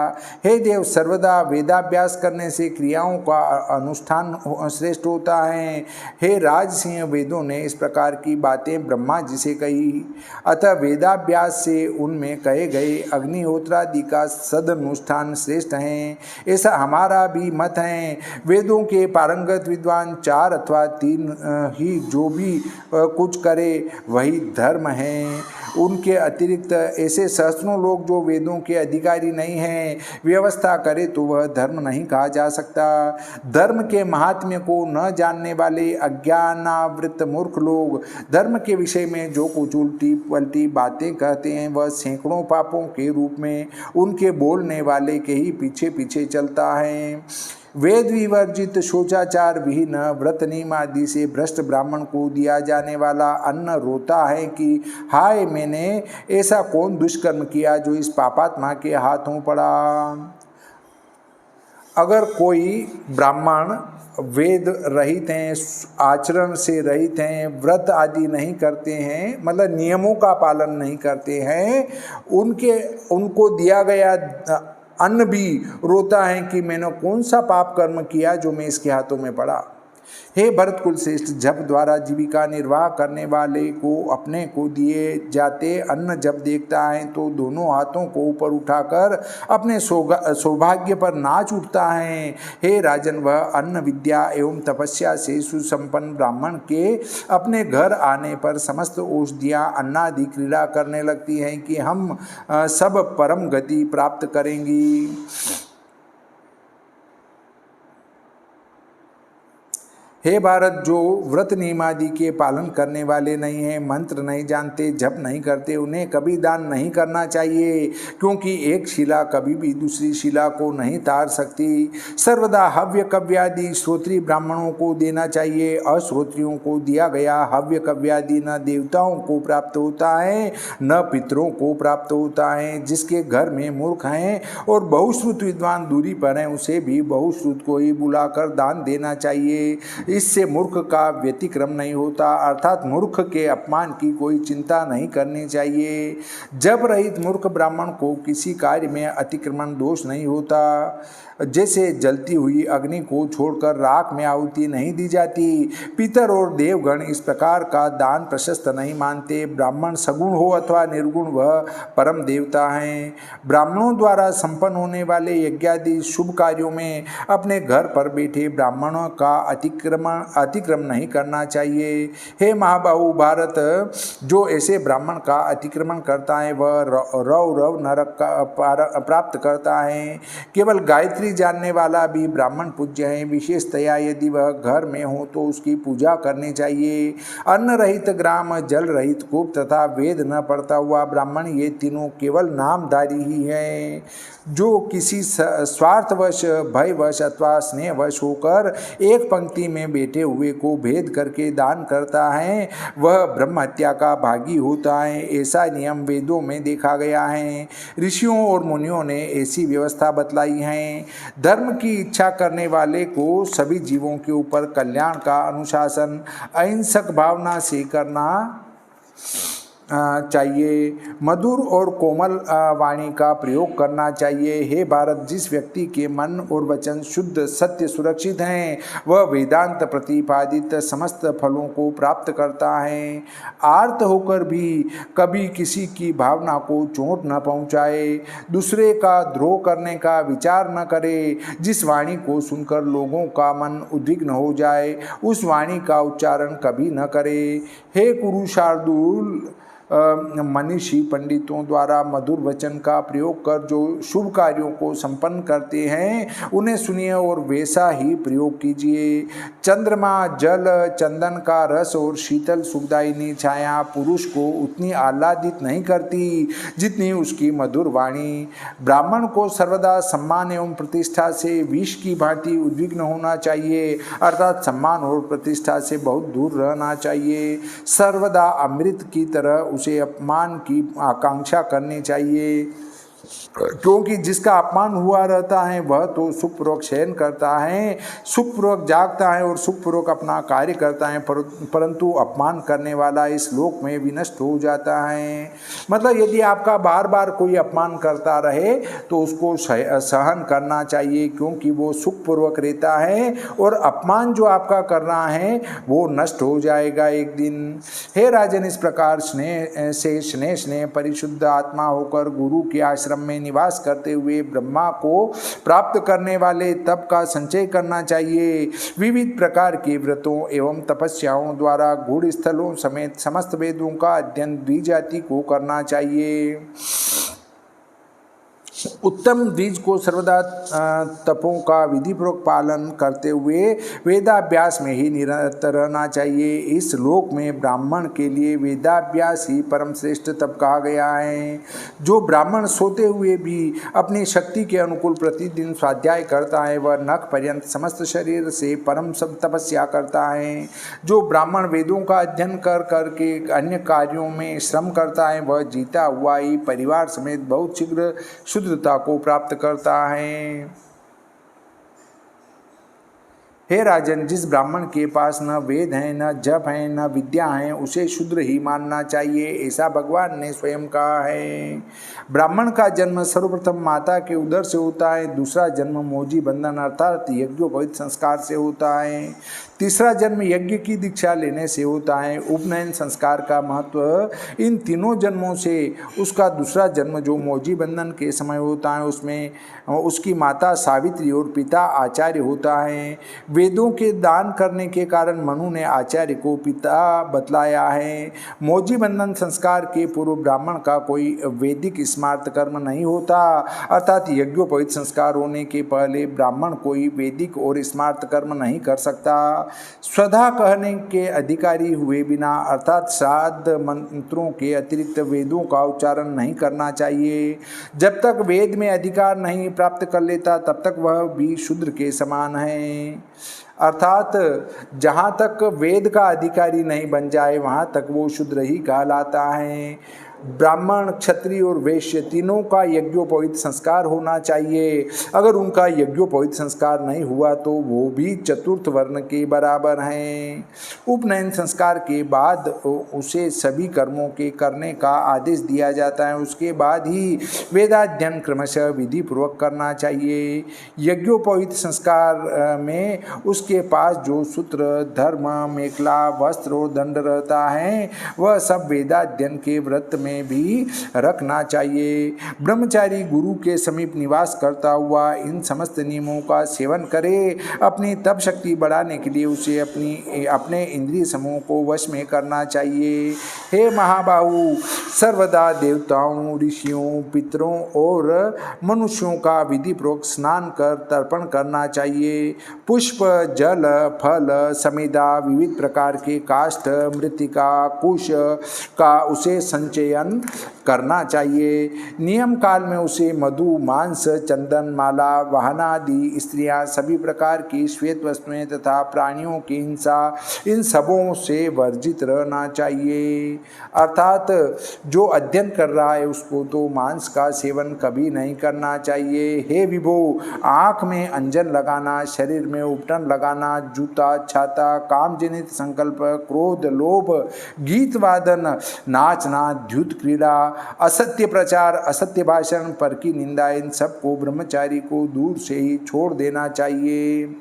A: हे देव, सर्वदा वेदाभ्यास करने से क्रियाओं का अनुष्ठान श्रेष्ठ होता है। हे राजसिंह, वेदों ने इस प्रकार की बातें ब्रह्मा जी से कही, अतः वेदाभ्यास से उनमें कहे गए अग्निहोत्रादि का सदनुष्ठान श्रेष्ठ है, ऐसा हमारा भी मत है। वेदों के पारंगत विद्वान 4 अथवा 3 ही जो भी कुछ करे वही धर्म है। उनके अतिरिक्त ऐसे सहस्रों लोग जो वेदों के अधिकारी नहीं हैं, व्यवस्था करे तो वह धर्म नहीं कहा जा सकता। धर्म के महात्म्य को न जानने वाले अज्ञानावृत मूर्ख लोग धर्म के विषय में जो कुछ उल्टी पलटी बातें कहते हैं, वह सैकड़ों पापों के रूप में उनके बोलने वाले के ही पीछे पीछे चलता है। वेद विवर्जित शोचाचार विहीन व्रत नियम आदि से भ्रष्ट ब्राह्मण को दिया जाने वाला अन्न रोता है कि हाय, मैंने ऐसा कौन दुष्कर्म किया जो इस पापात्मा के हाथों पड़ा। अगर कोई ब्राह्मण वेद रहित हैं, आचरण से रहित हैं, व्रत आदि नहीं करते हैं, मतलब नियमों का पालन नहीं करते हैं, उनको दिया गया अन्न भी रोता है कि मैंने कौन सा पाप कर्म किया जो मैं इसके हाथों में पड़ा। हे भरत कुल श्रेष्ठ, जप द्वारा जीविका निर्वाह करने वाले को अपने को दिए जाते अन्न जब देखता है तो दोनों हाथों को ऊपर उठाकर अपने सौभाग्य पर नाच उठता है। हे राजन, वह अन्न विद्या एवं तपस्या से सुसंपन्न ब्राह्मण के अपने घर आने पर समस्त औषधियाँ अन्नादि क्रीड़ा करने लगती हैं कि हम सब परम गति प्राप्त करेंगी। हे भारत, जो व्रत नियमादि के पालन करने वाले नहीं हैं, मंत्र नहीं जानते, जप नहीं करते, उन्हें कभी दान नहीं करना चाहिए, क्योंकि एक शिला कभी भी दूसरी शिला को नहीं तार सकती। सर्वदा हव्य कव्यादि श्रोत्री ब्राह्मणों को देना चाहिए। अश्रोत्रियों को दिया गया हव्य कव्यादि न देवताओं को प्राप्त होता है न पितरों को प्राप्त होता है। जिसके घर में मूर्ख हैं और बहुश्रुत विद्वान दूरी पर हैं, उसे भी बहुश्रुत को ही बुलाकर दान देना चाहिए। इससे मूर्ख का व्यतिक्रम नहीं होता, अर्थात मूर्ख के अपमान की कोई चिंता नहीं करनी चाहिए। जब रहित मूर्ख ब्राह्मण को किसी कार्य में अतिक्रमण दोष नहीं होता। जैसे जलती हुई अग्नि को छोड़कर राख में आहुति नहीं दी जाती, पितर और देवगण इस प्रकार का दान प्रशस्त नहीं मानते। ब्राह्मण सगुण हो अथवा निर्गुण, वह परम देवता हैं। ब्राह्मणों द्वारा संपन्न होने वाले यज्ञादि शुभ कार्यों में अपने घर पर बैठे ब्राह्मणों का अतिक्रम नहीं करना चाहिए। हे महाबाहु भारत, जो ऐसे ब्राह्मण का अतिक्रमण करता है वह रव नरक का प्राप्त करता है। केवल गायत्री जानने वाला भी ब्राह्मण पूज्य है। विशेषतया यदि वह घर में हो तो उसकी पूजा करनी चाहिए। अन्न रहित ग्राम, जल रहित कूप तथा वेद न पढ़ता हुआ ब्राह्मण, ये तीनों केवल नामधारी ही हैं। जो किसी स्वार्थवश, भयवश अथवा स्नेहवश होकर एक पंक्ति में बैठे हुए को भेद करके दान करता है, वह ब्रह्म हत्या का भागी होता है। ऐसा नियम वेदों में देखा गया है। ऋषियों और मुनियों ने ऐसी व्यवस्था बतलाई है। धर्म की इच्छा करने वाले को सभी जीवों के ऊपर कल्याण का अनुशासन अहिंसक भावना से करना चाहिए, मधुर और कोमल वाणी का प्रयोग करना चाहिए। हे भारत, जिस व्यक्ति के मन और वचन शुद्ध, सत्य, सुरक्षित हैं, वह वेदांत प्रतिपादित समस्त फलों को प्राप्त करता है। आर्त होकर भी कभी किसी की भावना को चोट न पहुँचाए, दूसरे का द्रोह करने का विचार न करे। जिस वाणी को सुनकर लोगों का मन उद्विग्न हो जाए, उस वाणी का उच्चारण कभी न करे। हे कुरु शार्दूल, मनीषी पंडितों द्वारा मधुर वचन का प्रयोग कर जो शुभ कार्यों को संपन्न करते हैं, उन्हें सुनिए और वैसा ही प्रयोग कीजिए। चंद्रमा, जल, चंदन का रस और शीतल सुखदायिनी छाया पुरुष को उतनी आह्लादित नहीं करती जितनी उसकी मधुर वाणी। ब्राह्मण को सर्वदा सम्मान एवं प्रतिष्ठा से विष की भांति उद्विग्न होना चाहिए, अर्थात सम्मान और प्रतिष्ठा से बहुत दूर रहना चाहिए। सर्वदा अमृत की तरह उसे अपमान की आकांक्षा करनी चाहिए, क्योंकि जिसका अपमान हुआ रहता है वह तो सुखपूर्वक शयन करता है, सुखपूर्वक जागता है और सुखपूर्वक अपना कार्य करता है, परंतु अपमान करने वाला इस लोक में विनष्ट हो जाता है। मतलब यदि आपका बार बार कोई अपमान करता रहे तो उसको सहन करना चाहिए, क्योंकि वो सुखपूर्वक रहता है और अपमान जो आपका कर रहा है वो नष्ट हो जाएगा एक दिन। हे राजन, इस प्रकार स्नेह परिशुद्ध आत्मा होकर गुरु के आश्रम में निवास करते हुए ब्रह्मा को प्राप्त करने वाले तप का संचय करना चाहिए। विविध प्रकार के व्रतों एवं तपस्याओं द्वारा गूढ़ स्थलों समेत समस्त वेदों का अध्ययन द्विजाति को करना चाहिए। उत्तम द्विज को सर्वदा तपों का विधिपूर्वक पालन करते हुए वेदाभ्यास में ही निरत रहना चाहिए। इस लोक में ब्राह्मण के लिए वेदाभ्यास ही परम श्रेष्ठ तप कहा गया है। जो ब्राह्मण सोते हुए भी अपनी शक्ति के अनुकूल प्रतिदिन स्वाध्याय करता है, वह नख पर्यंत समस्त शरीर से परम सब तपस्या करता है। जो ब्राह्मण वेदों का अध्ययन कर करके अन्य कार्यों में श्रम करता है, वह जीता हुआ ही परिवार समेत बहुत शीघ्र शुद्धता को प्राप्त करता है। हे राजन, जिस ब्राह्मण के पास न वेद है, न जप है, न विद्या है, उसे शूद्र ही मानना चाहिए, ऐसा भगवान ने स्वयं कहा है। ब्राह्मण का जन्म सर्वप्रथम माता के उदर से होता है, दूसरा जन्म मोजी बंधन अर्थात यज्ञोपवीत संस्कार से होता है, तीसरा जन्म यज्ञ की दीक्षा लेने से होता है। उपनयन संस्कार का महत्व इन तीनों जन्मों से उसका दूसरा जन्म जो मोजी बंधन के समय होता है, उसमें उसकी माता सावित्री और पिता आचार्य होता है। वेदों के दान करने के कारण मनु ने आचार्य को पिता बतलाया है। मोजी बंधन संस्कार के पूर्व ब्राह्मण का कोई वैदिक स्मार्त कर्म नहीं होता, अर्थात यज्ञोपवीत संस्कार होने के पहले ब्राह्मण कोई वैदिक और स्मार्त कर्म नहीं कर सकता। स्वधा कहने के अधिकारी हुए बिना, अर्थात श्राद्ध मंत्रों के अतिरिक्त वेदों का उच्चारण नहीं करना चाहिए। जब तक वेद में अधिकार नहीं प्राप्त कर लेता तब तक वह भी शूद्र के समान है, अर्थात जहाँ तक वेद का अधिकारी नहीं बन जाए वहाँ तक वो शूद्र ही कहलाता है। ब्राह्मण, क्षत्रिय और वैश्य तीनों का यज्ञोपवीत संस्कार होना चाहिए। अगर उनका यज्ञोपवीत संस्कार नहीं हुआ तो वो भी चतुर्थ वर्ण के बराबर हैं। उपनयन संस्कार के बाद उसे सभी कर्मों के करने का आदेश दिया जाता है, उसके बाद ही वेदाध्ययन क्रमशः विधि पूर्वक करना चाहिए। यज्ञोपवीत संस्कार में उसके पास जो सूत्र, धर्म, मेखला, वस्त्र और दंड रहता है वह सब वेदाध्ययन के व्रत में भी रखना चाहिए। ब्रह्मचारी गुरु के समीप निवास करता हुआ इन समस्त नियमों का सेवन करे। अपनी तप शक्ति बढ़ाने के लिए उसे अपने इंद्रिय समूह को वश में करना चाहिए। हे महाबाहु, सर्वदा देवताओं, ऋषियों, पितरों और मनुष्यों का विधिपूर्वक स्नान कर तर्पण करना चाहिए। पुष्प, जल, फल, समिधा, विविध प्रकार के काष्ठ, मृत्तिका, कुश का उसे संचयन करना चाहिए। नियम काल में उसे मधु, मांस, चंदन, माला, वाहना आदि स्त्रियां, सभी प्रकार की श्वेत वस्तुएं तथा प्राणियों की हिंसा, इन सबों से वर्जित रहना चाहिए। अर्थात जो अध्ययन कर रहा है उसको तो मांस का सेवन कभी नहीं करना चाहिए। हे विभो, आँख में अंजन लगाना, शरीर में उपटन लगाना, जूता, छाता, कामजनित संकल्प, क्रोध, लोभ, गीत वादन, नाचना, द्युत क्रीड़ा, असत्य प्रचार, असत्य भाषण, पर की निंदा, इन सबको ब्रह्मचारी को दूर से ही छोड़ देना चाहिए।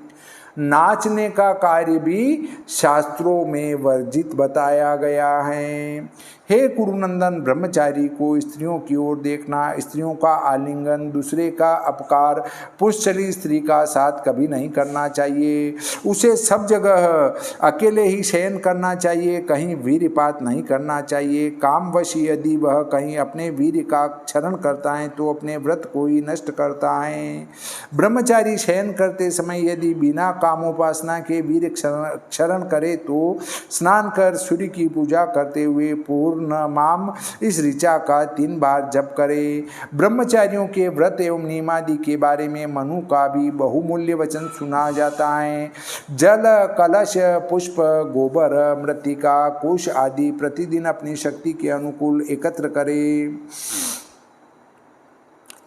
A: नाचने का कार्य भी शास्त्रों में वर्जित बताया गया है। हे कुरुनंदन, ब्रह्मचारी को स्त्रियों की ओर देखना, स्त्रियों का आलिंगन, दूसरे का अपकार, पुरुषचली स्त्री का साथ कभी नहीं करना चाहिए। उसे सब जगह अकेले ही शयन करना चाहिए, कहीं वीर्यपात नहीं करना चाहिए। कामवश यदि वह कहीं अपने वीर्य का क्षरण करता है तो अपने व्रत को ही नष्ट करता है। ब्रह्मचारी शयन करते समय यदि बिना कामोपासना के वीर्य क्षरण करे तो स्नान कर सूर्य की पूजा करते हुए पूर्णमाम इस ऋचा का 3 बार जप करे। ब्रह्मचारियों के व्रत एवं नियमादि के बारे में मनु का भी बहुमूल्य वचन सुना जाता है। जल, कलश, पुष्प, गोबर, मृत्तिका, कोश आदि प्रतिदिन अपनी शक्ति के अनुकूल एकत्र करे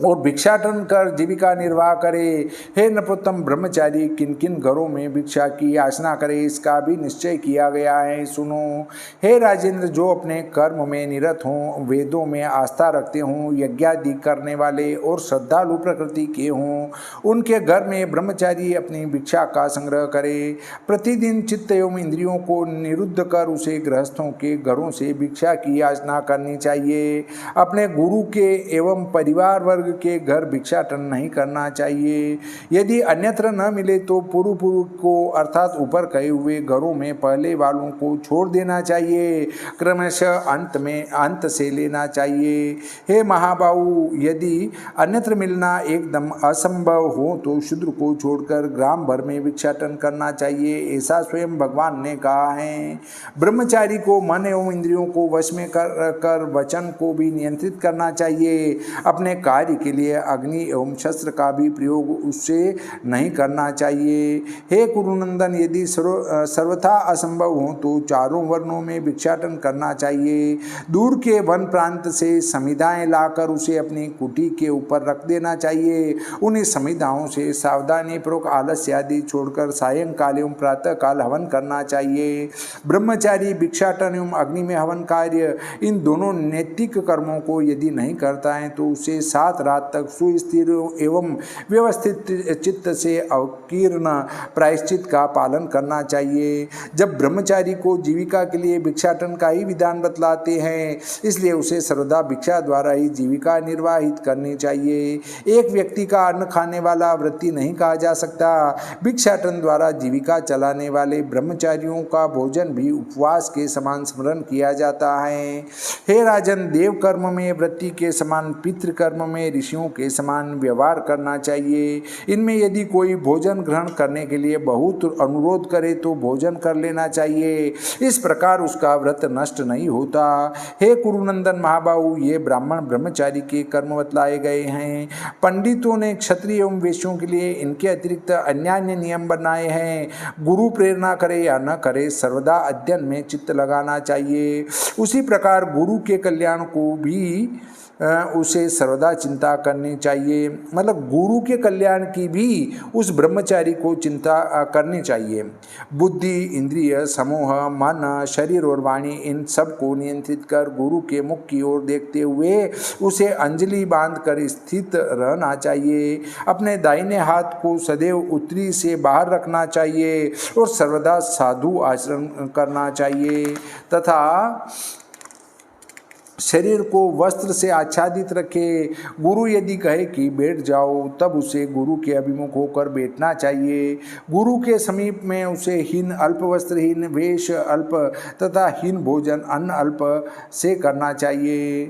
A: और भिक्षाटन कर जीविका निर्वाह करे। हे नपुत्तम, ब्रह्मचारी किन किन घरों में भिक्षा की याचना करे इसका भी निश्चय किया गया है, सुनो। हे राजेंद्र, जो अपने कर्म में निरत हों, वेदों में आस्था रखते हों, यज्ञादि करने वाले और श्रद्धालु प्रकृति के हों, उनके घर में ब्रह्मचारी अपनी भिक्षा का संग्रह करे। प्रतिदिन चित्त एवं इंद्रियों को निरुद्ध कर उसे गृहस्थों के घरों से भिक्षा की याचना करनी चाहिए। अपने गुरु के एवं परिवार वर्ग के घर भिक्षाटन नहीं करना चाहिए। यदि अन्यत्र न मिले तो पूर्व को अर्थात ऊपर कहे हुए घरों में पहले वालों को छोड़ देना चाहिए, क्रमशः अंत से लेना चाहिए। हे महाबाहु, यदि अन्यत्र मिलना एकदम असंभव हो तो शूद्र को छोड़कर ग्राम भर में भिक्षाटन करना चाहिए, ऐसा स्वयं भगवान ने कहा है। ब्रह्मचारी को मन एवं इंद्रियों को वश में कर वचन को भी नियंत्रित करना चाहिए। अपने कार्य के लिए अग्नि एवं शस्त्र का भी प्रयोग उससे नहीं करना चाहिए। हे कुरुनंदन, यदि सर्वथा असंभव हो तो चारों वर्णों में भिक्षाटन करना चाहिए। दूर के वन प्रांत से समिधाएं लाकर उसे अपनी कुटी के ऊपर रख देना चाहिए। उन्हीं समिधाओं से सावधानी पूर्वक आलस्य आदि छोड़कर सायंकाल एवं प्रातः काल हवन करना चाहिए। ब्रह्मचारी भिक्षाटन एवं अग्नि में हवन कार्य, इन दोनों नैतिक कर्मों को यदि नहीं करता है तो उसे 7 रात तक सुस्थिर एवं व्यवस्थित चित्त से अवकीर्ण प्रायश्चित का पालन करना चाहिए। जब ब्रह्मचारी को जीविका के लिए भिक्षाटन का ही विधान बतलाते हैं, इसलिए उसे सर्वदा भिक्षा द्वारा ही जीविका निर्वाहित करनी चाहिए। एक व्यक्ति का अन्न खाने वाला व्रती नहीं कहा जा सकता। भिक्षाटन द्वारा जीविका चलाने वाले ब्रह्मचारियों का भोजन भी उपवास के समान स्मरण किया जाता है। हे राजन, देव कर्म में व्रती के समान, पितृकर्म में ऋषियों के समान व्यवहार करना चाहिए। इनमें यदि कोई भोजन ग्रहण करने के लिए बहुत अनुरोध करे तो भोजन कर लेना चाहिए, इस प्रकार उसका व्रत नष्ट नहीं होता। हे कुरुनंदन महाबाहु, ये ब्राह्मण ब्रह्मचारी के कर्म बतलाए गए हैं। पंडितों ने क्षत्रिय एवं वैश्यों के लिए इनके अतिरिक्त अन्य नियम बनाए हैं। गुरु प्रेरणा करे या न करे, सर्वदा अध्ययन में चित्त लगाना चाहिए। उसी प्रकार गुरु के कल्याण को भी उसे सर्वदा चिंता करनी चाहिए। मतलब गुरु के कल्याण की भी उस ब्रह्मचारी को चिंता करनी चाहिए। बुद्धि, इंद्रिय, समूह, मन, शरीर और वाणी, इन सब को नियंत्रित कर गुरु के मुख की ओर देखते हुए उसे अंजलि बांधकर स्थित रहना चाहिए। अपने दाहिने हाथ को सदैव उत्तरी से बाहर रखना चाहिए और सर्वदा साधु आचरण करना चाहिए तथा शरीर को वस्त्र से आच्छादित रखे। गुरु यदि कहे कि बैठ जाओ, तब उसे गुरु के अभिमुख होकर बैठना चाहिए। गुरु के समीप में उसे हीन, अल्प वस्त्रहीन, वेश अल्प तथा हीन भोजन, अन्न अल्प से करना चाहिए।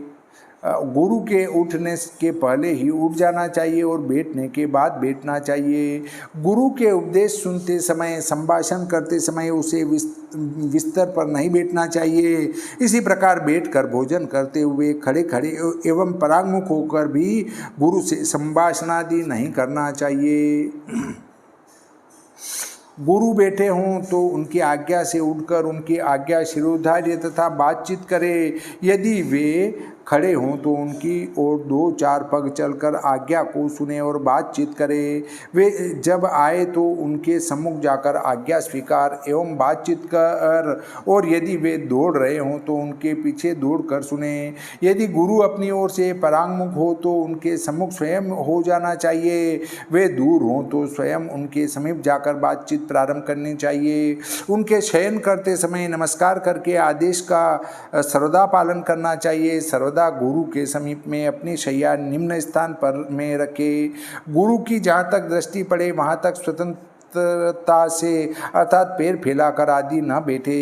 A: गुरु के उठने के पहले ही उठ जाना चाहिए और बैठने के बाद बैठना चाहिए। गुरु के उपदेश सुनते समय, संभाषण करते समय उसे बिस्तर पर नहीं बैठना चाहिए। इसी प्रकार बैठकर भोजन करते हुए खड़े खड़े एवं परांगमुख होकर भी गुरु से संभाषणादि नहीं करना चाहिए। गुरु बैठे हों तो उनकी आज्ञा से उठकर उनकी आज्ञा शिरोधार्य तथा बातचीत करें। यदि वे खड़े हों तो उनकी ओर 2-4 पग चलकर आज्ञा को सुने और बातचीत करें। वे जब आए तो उनके सम्मुख जाकर आज्ञा स्वीकार एवं बातचीत कर, और यदि वे दौड़ रहे हों तो उनके पीछे दौड़कर सुने। यदि गुरु अपनी ओर से परांगमुख हो तो उनके सम्मुख स्वयं हो जाना चाहिए। वे दूर हों तो स्वयं उनके समीप जाकर बातचीत प्रारंभ करनी चाहिए। उनके शयन करते समय नमस्कार करके आदेश का सर्वदा पालन करना चाहिए। सर्वदा गुरु के समीप में अपनी शैया निम्न स्थान पर में रखे। गुरु की जहाँ तक दृष्टि पड़े वहाँ तक स्वतंत्रता से अर्थात पैर फैलाकर आदि न बैठे।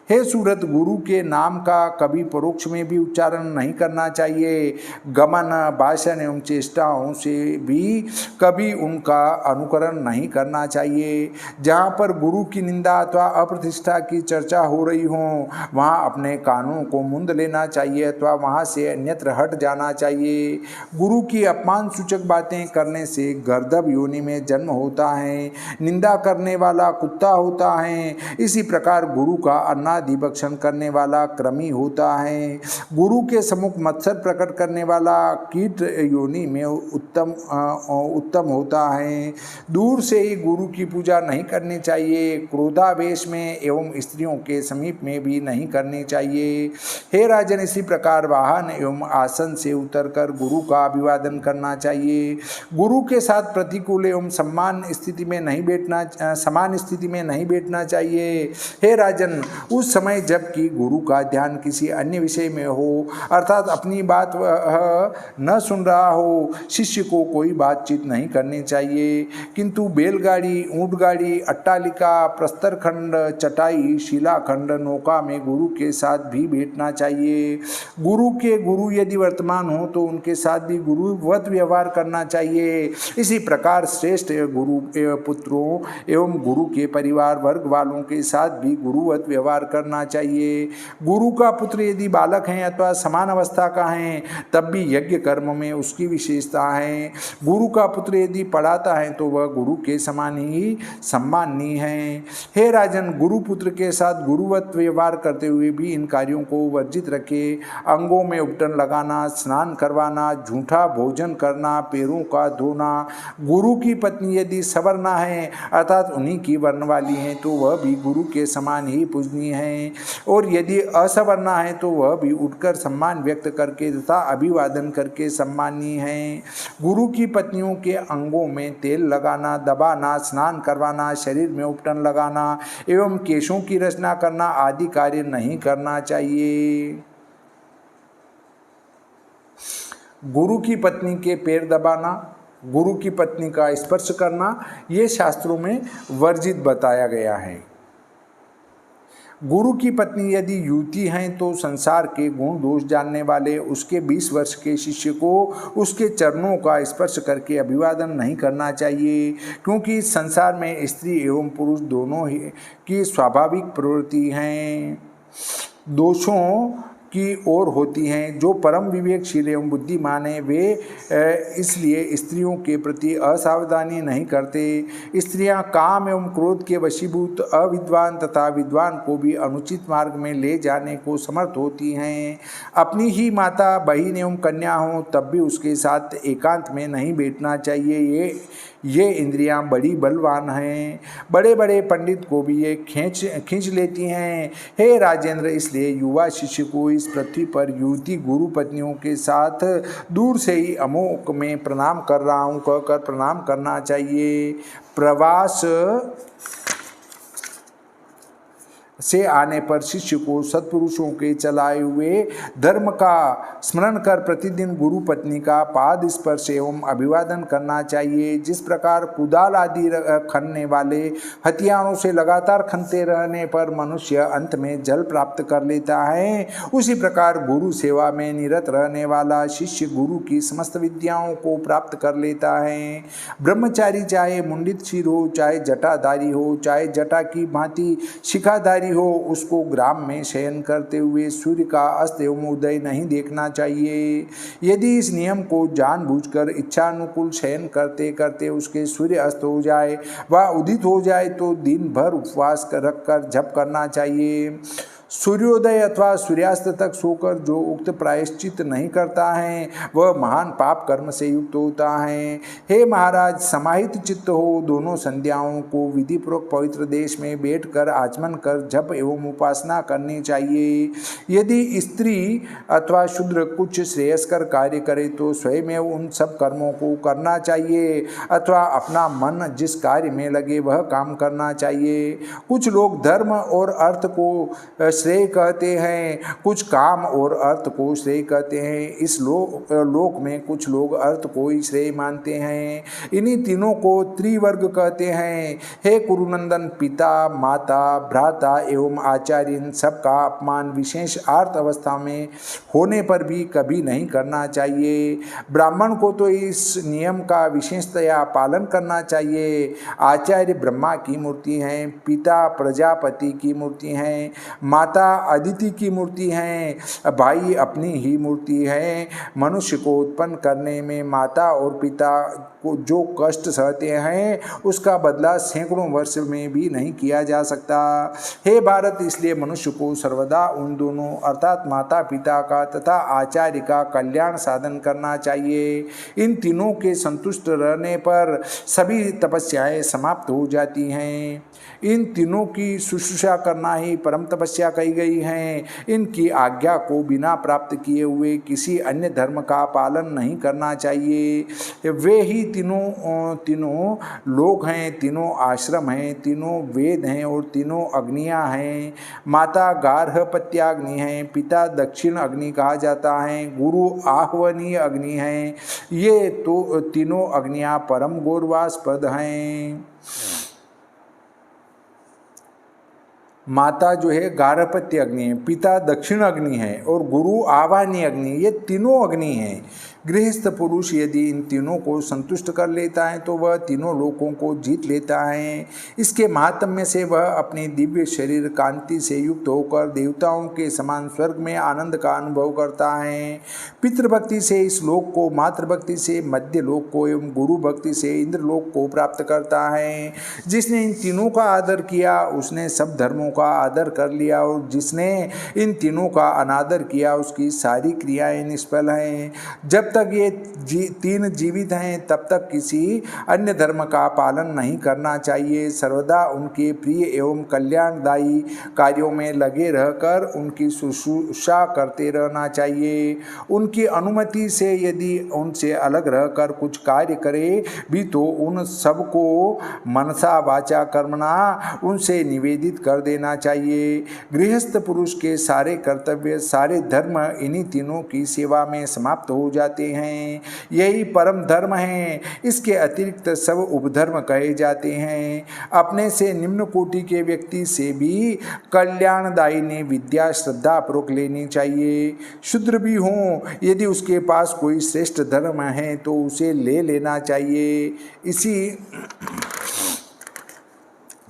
A: हे सूरत, गुरु के नाम का कभी परोक्ष में भी उच्चारण नहीं करना चाहिए। गमन, भाषण एवं चेष्टाओं से भी कभी उनका अनुकरण नहीं करना चाहिए। जहाँ पर गुरु की निंदा अथवा अप्रतिष्ठा की चर्चा हो रही हो वहाँ अपने कानों को मूंद लेना चाहिए अथवा वहाँ से अन्यत्र हट जाना चाहिए। गुरु की अपमान सूचक बातें करने से गर्दभ योनि में जन्म होता है, निंदा करने वाला कुत्ता होता है। इसी प्रकार गुरु का अन्नादि भक्षण करने वाला कृमि होता है। गुरु के सम्मुख मत्सर प्रकट करने वाला कीट योनि में उत्तम होता है। दूर से ही गुरु की पूजा नहीं करनी चाहिए। क्रोधावेश में एवं स्त्रियों के समीप में भी नहीं करनी चाहिए। हे राजन, इसी प्रकार वाहन एवं आसन से उतरकर गुरु का अभिवादन करना चाहिए। गुरु के साथ प्रतिकूल एवं समान स्थिति में नहीं बैठना चाहिए। हे राजन, उस समय जबकि गुरु का ध्यान किसी अन्य विषय में हो अर्थात अपनी बात वह न सुन रहा हो, शिष्य को कोई बातचीत नहीं करनी चाहिए। किंतु बैलगाड़ी, ऊंटगाड़ी, अट्टालिका, प्रस्तरखंड, चटाई, शिलाखंड, नौका में गुरु के साथ भी बैठना चाहिए। गुरु यदि वर्तमान हो तो उनके साथ भी गुरुवत व्यवहार करना चाहिए। इसी प्रकार श्रेष्ठ गुरु पुत्रों एवं गुरु के परिवार वर्ग वालों के साथ भी गुरुवत व्यवहार करना चाहिए। गुरु का पुत्र यदि बालक है अथवा समान अवस्था का है तब भी यज्ञ कर्म में उसकी विशेषता है। गुरु का पुत्र यदि पढ़ाता है तो वह गुरु के समान ही सम्माननीय है। हे राजन, गुरु पुत्र के साथ गुरुवत व्यवहार करते हुए भी इन कार्यों को वर्जित रखे। अंगों में उपटन लगाना, स्नान करवाना, झूठा भोजन करना, पैरों का धोना। गुरु की पत्नी यदि सवर्णा है अर्थात उन्हीं की वर्ण वाली है तो वह भी गुरु के समान ही पूजनीय है, और यदि असवर्णा है तो वह भी उठकर सम्मान व्यक्त करके तथा अभिवादन करके सम्माननीय है। गुरु की पत्नियों के अंगों में तेल लगाना, दबाना, स्नान करवाना, शरीर में उपटन लगाना एवं केशों की रचना करना आदि कार्य नहीं करना चाहिए। गुरु की पत्नी के पैर दबाना, गुरु की पत्नी का स्पर्श करना, ये शास्त्रों में वर्जित बताया गया है। गुरु की पत्नी यदि युवती हैं तो संसार के गुण दोष जानने वाले उसके 20 वर्ष के शिष्य को उसके चरणों का स्पर्श करके अभिवादन नहीं करना चाहिए, क्योंकि संसार में स्त्री एवं पुरुष दोनों ही की स्वाभाविक प्रवृत्ति हैं दोषों की ओर होती हैं। जो परम विवेकशील एवं बुद्धिमान है वे इसलिए स्त्रियों के प्रति असावधानी नहीं करते। स्त्रियां काम एवं क्रोध के वशीभूत अविद्वान तथा विद्वान को भी अनुचित मार्ग में ले जाने को समर्थ होती हैं। अपनी ही माता, बहन एवं कन्या हो तब भी उसके साथ एकांत में नहीं बैठना चाहिए। ये इंद्रियां बड़ी बलवान हैं। बड़े बड़े पंडित को भी ये खींच लेती हैं। हे राजेंद्र, इसलिए युवा शिष्य को इस पृथ्वी पर युवती गुरु पत्नियों के साथ दूर से ही अमोक में प्रणाम कर रहा हूँ कहकर प्रणाम करना चाहिए। प्रवास से आने पर शिष्य को सत्पुरुषों के चलाए हुए धर्म का स्मरण कर प्रतिदिन गुरु पत्नी का पाद स्पर्श एवं अभिवादन करना चाहिए। जिस प्रकार कुदाल आदि खनने वाले हथियारों से लगातार खनते रहने पर मनुष्य अंत में जल प्राप्त कर लेता है, उसी प्रकार गुरु सेवा में निरत रहने वाला शिष्य गुरु की समस्त विद्याओं को प्राप्त कर लेता है। ब्रह्मचारी चाहे मुंडित सिर हो, चाहे जटाधारी हो, चाहे जटा की भांति शिखाधारी हो, उसको ग्राम में शयन करते हुए सूर्य का अस्त एवं उदय नहीं देखना चाहिए। यदि इस नियम को जानबूझकर इच्छानुकूल शयन करते करते उसके सूर्य अस्त हो जाए व उदित हो जाए तो दिन भर उपवास रखकर जप करना चाहिए। सूर्योदय अथवा सूर्यास्त तक सोकर जो उक्त प्रायश्चित नहीं करता है वह महान पाप कर्म से युक्त होता है। हे महाराज, समाहित चित्त हो दोनों संध्याओं को विधिपूर्वक पवित्र देश में बैठकर आचमन कर जप एवं उपासना करनी चाहिए। यदि स्त्री अथवा शूद्र कुछ श्रेयस्कर कार्य करे तो स्वयं उन सब कर्मों को करना चाहिए अथवा अपना मन जिस कार्य में लगे वह काम करना चाहिए। कुछ लोग धर्म और अर्थ को श्रेय कहते हैं, कुछ काम और अर्थ को श्रेय कहते हैं। इस लोक में कुछ लोग अर्थ को ही श्रेय मानते हैं। इन्हीं तीनों को त्रिवर्ग कहते हैं। हे कुरुनंदन, पिता, माता, भ्राता एवं आचार्य इन सबका अपमान विशेष आर्त अवस्था में होने पर भी कभी नहीं करना चाहिए। ब्राह्मण को तो इस नियम का विशेषतया पालन करना चाहिए। आचार्य ब्रह्मा की मूर्ति हैं, पिता प्रजापति की मूर्ति हैं, माता अदिति की मूर्ति है, भाई अपनी ही मूर्ति है। मनुष्य को उत्पन्न करने में माता और पिता को जो कष्ट सहते हैं उसका बदला सैकड़ों वर्ष में भी नहीं किया जा सकता। हे भारत, इसलिए मनुष्य को सर्वदा उन दोनों अर्थात माता पिता का तथा आचार्य का कल्याण साधन करना चाहिए। इन तीनों के संतुष्ट रहने पर सभी तपस्याएं समाप्त हो जाती हैं। इन तीनों की शुश्रूषा करना ही परम तपस्या कही गई है। इनकी आज्ञा को बिना प्राप्त किए हुए किसी अन्य धर्म का पालन नहीं करना चाहिए। वे ही तीनों लोक हैं, तीनों आश्रम हैं, तीनों वेद हैं और तीनों अग्नियां हैं। माता गार्हपत्याग्नि है, पिता दक्षिण अग्नि कहा जाता है, गुरु आह्वनीय अग्नि है। ये तो तीनों अग्नियां परम गौरवास्पद हैं। माता जो है गार्हपत्य अग्नि है, पिता दक्षिण अग्नि है और गुरु आवाहनी अग्नि, ये तीनों अग्नि हैं। गृहस्थ पुरुष यदि इन तीनों को संतुष्ट कर लेता है तो वह तीनों लोकों को जीत लेता है। इसके महात्म्य से वह अपनी दिव्य शरीर कांति से युक्त होकर देवताओं के समान स्वर्ग में आनंद का अनुभव करता है। पितृभक्ति से इस लोक को, मातृभक्ति से मध्य लोक को एवं गुरु भक्ति से इंद्र लोक को प्राप्त करता है। जिसने इन तीनों का आदर किया उसने सब धर्मों का आदर कर लिया और जिसने इन तीनों का अनादर किया उसकी सारी क्रियाएं निष्फल हैं। जब तक ये तीन जीवित हैं तब तक किसी अन्य धर्म का पालन नहीं करना चाहिए। सर्वदा उनके प्रिय एवं कल्याणदायी कार्यों में लगे रहकर उनकी शुश्रूषा करते रहना चाहिए। उनकी अनुमति से यदि उनसे अलग रहकर कुछ कार्य करे भी तो उन सबको मनसा वाचा कर्मणा उनसे निवेदित कर देना चाहिए। गृहस्थ पुरुष के सारे कर्तव्य, सारे धर्म इन्हीं तीनों की सेवा में समाप्त हो जाते हैं। यही परम धर्म है। इसके अतिरिक्त सब उपधर्म कहे जाते हैं। अपने से निम्न कोटि के व्यक्ति से भी कल्याणदायिनी विद्या श्रद्धापूर्वक लेनी चाहिए। शूद्र भी हो, यदि उसके पास कोई श्रेष्ठ धर्म है तो उसे ले लेना चाहिए। इसी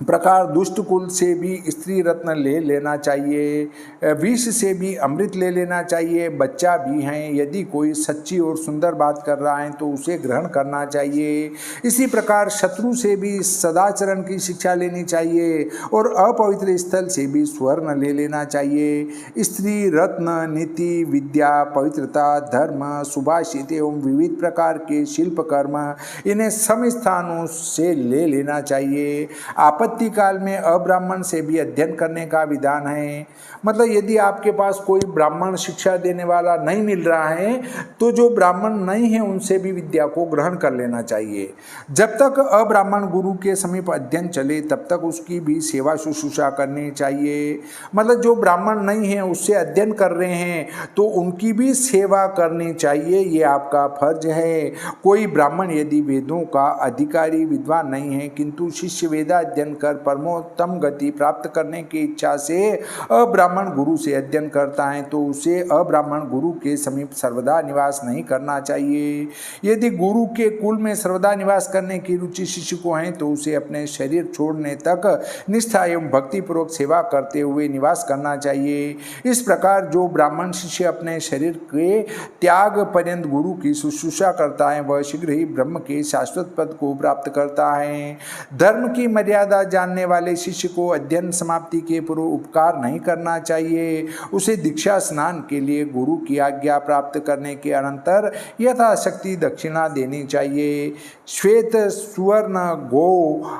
A: प्रकार दुष्ट कुल से भी स्त्री रत्न ले लेना चाहिए, विष से भी अमृत ले लेना चाहिए। बच्चा भी हैं, यदि कोई सच्ची और सुंदर बात कर रहा है तो उसे ग्रहण करना चाहिए। इसी प्रकार शत्रु से भी सदाचरण की शिक्षा लेनी चाहिए और अपवित्र स्थल से भी स्वर्ण ले लेना चाहिए। स्त्री रत्न, नीति, विद्या, पवित्रता, धर्म, सुभाषित एवं विविध प्रकार के शिल्प कर्म, इन्हें सम स्थानों से ले लेना चाहिए। आपत्ति पूर्णाहुति काल में अब्राह्मण से भी अध्ययन करने का विधान है। मतलब यदि आपके पास कोई ब्राह्मण शिक्षा देने वाला नहीं मिल रहा है तो जो ब्राह्मण नहीं है उनसे भी विद्या को ग्रहण कर लेना चाहिए। जब तक अब्राह्मण गुरु के समीप अध्ययन चले तब तक उसकी भी सेवा शुश्रूषा करनी चाहिए। मतलब जो ब्राह्मण नहीं है उससे अध्ययन कर रहे हैं तो उनकी भी सेवा करनी चाहिए, ये आपका फर्ज है। कोई ब्राह्मण यदि वेदों का अधिकारी विद्वान नहीं है किंतु शिष्य वेदाध्ययन कर परमोत्तम गति प्राप्त करने की इच्छा से अब्राह्मण गुरु से अध्ययन करता है तो उसे अब्राह्मण गुरु के समीप सर्वदा निवास नहीं करना चाहिए। यदि गुरु के कुल में सर्वदा निवास करने की रुचि शिष्य को है तो उसे अपने शरीर छोड़ने तक निष्ठा एवं भक्तिपूर्वक सेवा करते हुए निवास करना चाहिए। इस प्रकार जो ब्राह्मण शिष्य अपने शरीर के त्याग पर्यंत गुरु की शुश्रूषा करता है वह शीघ्र ही ब्रह्म के शाश्वत पद को प्राप्त करता है। धर्म की मर्यादा जानने वाले शिष्य को अध्ययन समाप्ति के पूर्व उपकार नहीं करना चाहिए। उसे दीक्षा स्नान के लिए गुरु की आज्ञा प्राप्त करने के अनंतर यथाशक्ति दक्षिणा देनी चाहिए। श्वेत सुवर्ण गो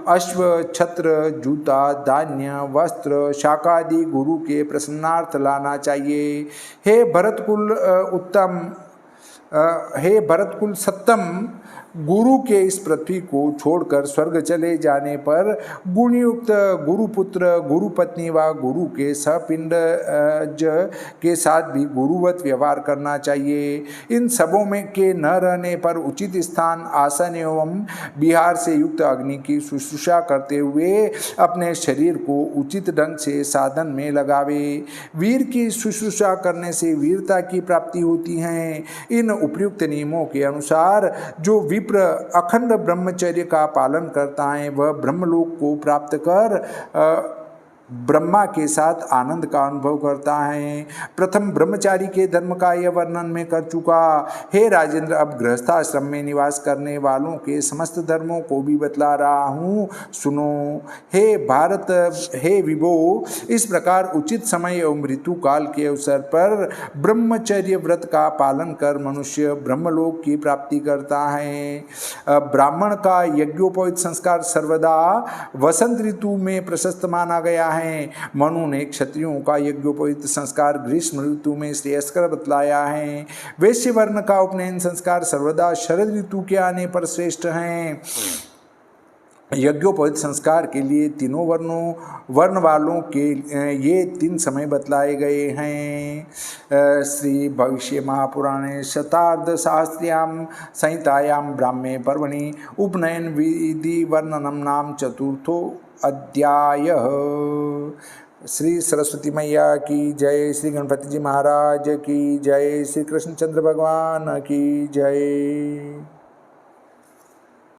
A: अश्व छत्र जूता धान्य वस्त्र शाकादि गुरु के प्रसन्नार्थ लाना चाहिए। हे भरतकुल सत्तम, गुरु के इस पृथ्वी को छोड़कर स्वर्ग चले जाने पर गुणयुक्त गुरुपुत्र गुरुपत्नी व गुरु के सपिंडज के साथ भी गुरुवत व्यवहार करना चाहिए। इन सबों में के न रहने पर उचित स्थान आसन एवं विहार से युक्त अग्नि की शुश्रूषा करते हुए अपने शरीर को उचित ढंग से साधन में लगावे। वीर की शुश्रूषा करने से वीरता की प्राप्ति होती है। इन उपयुक्त नियमों के अनुसार जो विप्र अखंड ब्रह्मचर्य का पालन करता है वह ब्रह्मलोक को प्राप्त कर ब्रह्मा के साथ आनंद का अनुभव करता है। प्रथम ब्रह्मचारी के धर्म का यह वर्णन में कर चुका। हे राजेंद्र, अब गृहस्थाश्रम में निवास करने वालों के समस्त धर्मों को भी बतला रहा हूँ, सुनो। हे भारत, हे विभो, इस प्रकार उचित समय एवं ऋतु काल के अवसर पर ब्रह्मचर्य व्रत का पालन कर मनुष्य ब्रह्मलोक की प्राप्ति करता है। ब्राह्मण का यज्ञोपवीत संस्कार सर्वदा वसंत ऋतु में प्रशस्त माना गया है। मनु ने क्षत्रियों का यज्ञोपवीत संस्कार ग्रीष्म ऋतु में श्रेयस्कर बतलाया है। वैश्य वर्ण का उपनयन संस्कार सर्वदा शरद ऋतु के आने पर श्रेष्ठ है। यज्ञोपवीत संस्कार के लिए तीनों वर्ण वालों के ये 3 समय बतलाए गए हैं। श्री भविष्य महापुराणे शतार्ध शास्त्र्याम संहितायां ब्राह्मे पर्वणि उपनयन विधि वर्णनम नाम चतुर्थो अध्याय। श्री सरस्वती मैया की जय, श्री गणपति जी महाराज की जय, श्री कृष्णचंद्र भगवान की जय।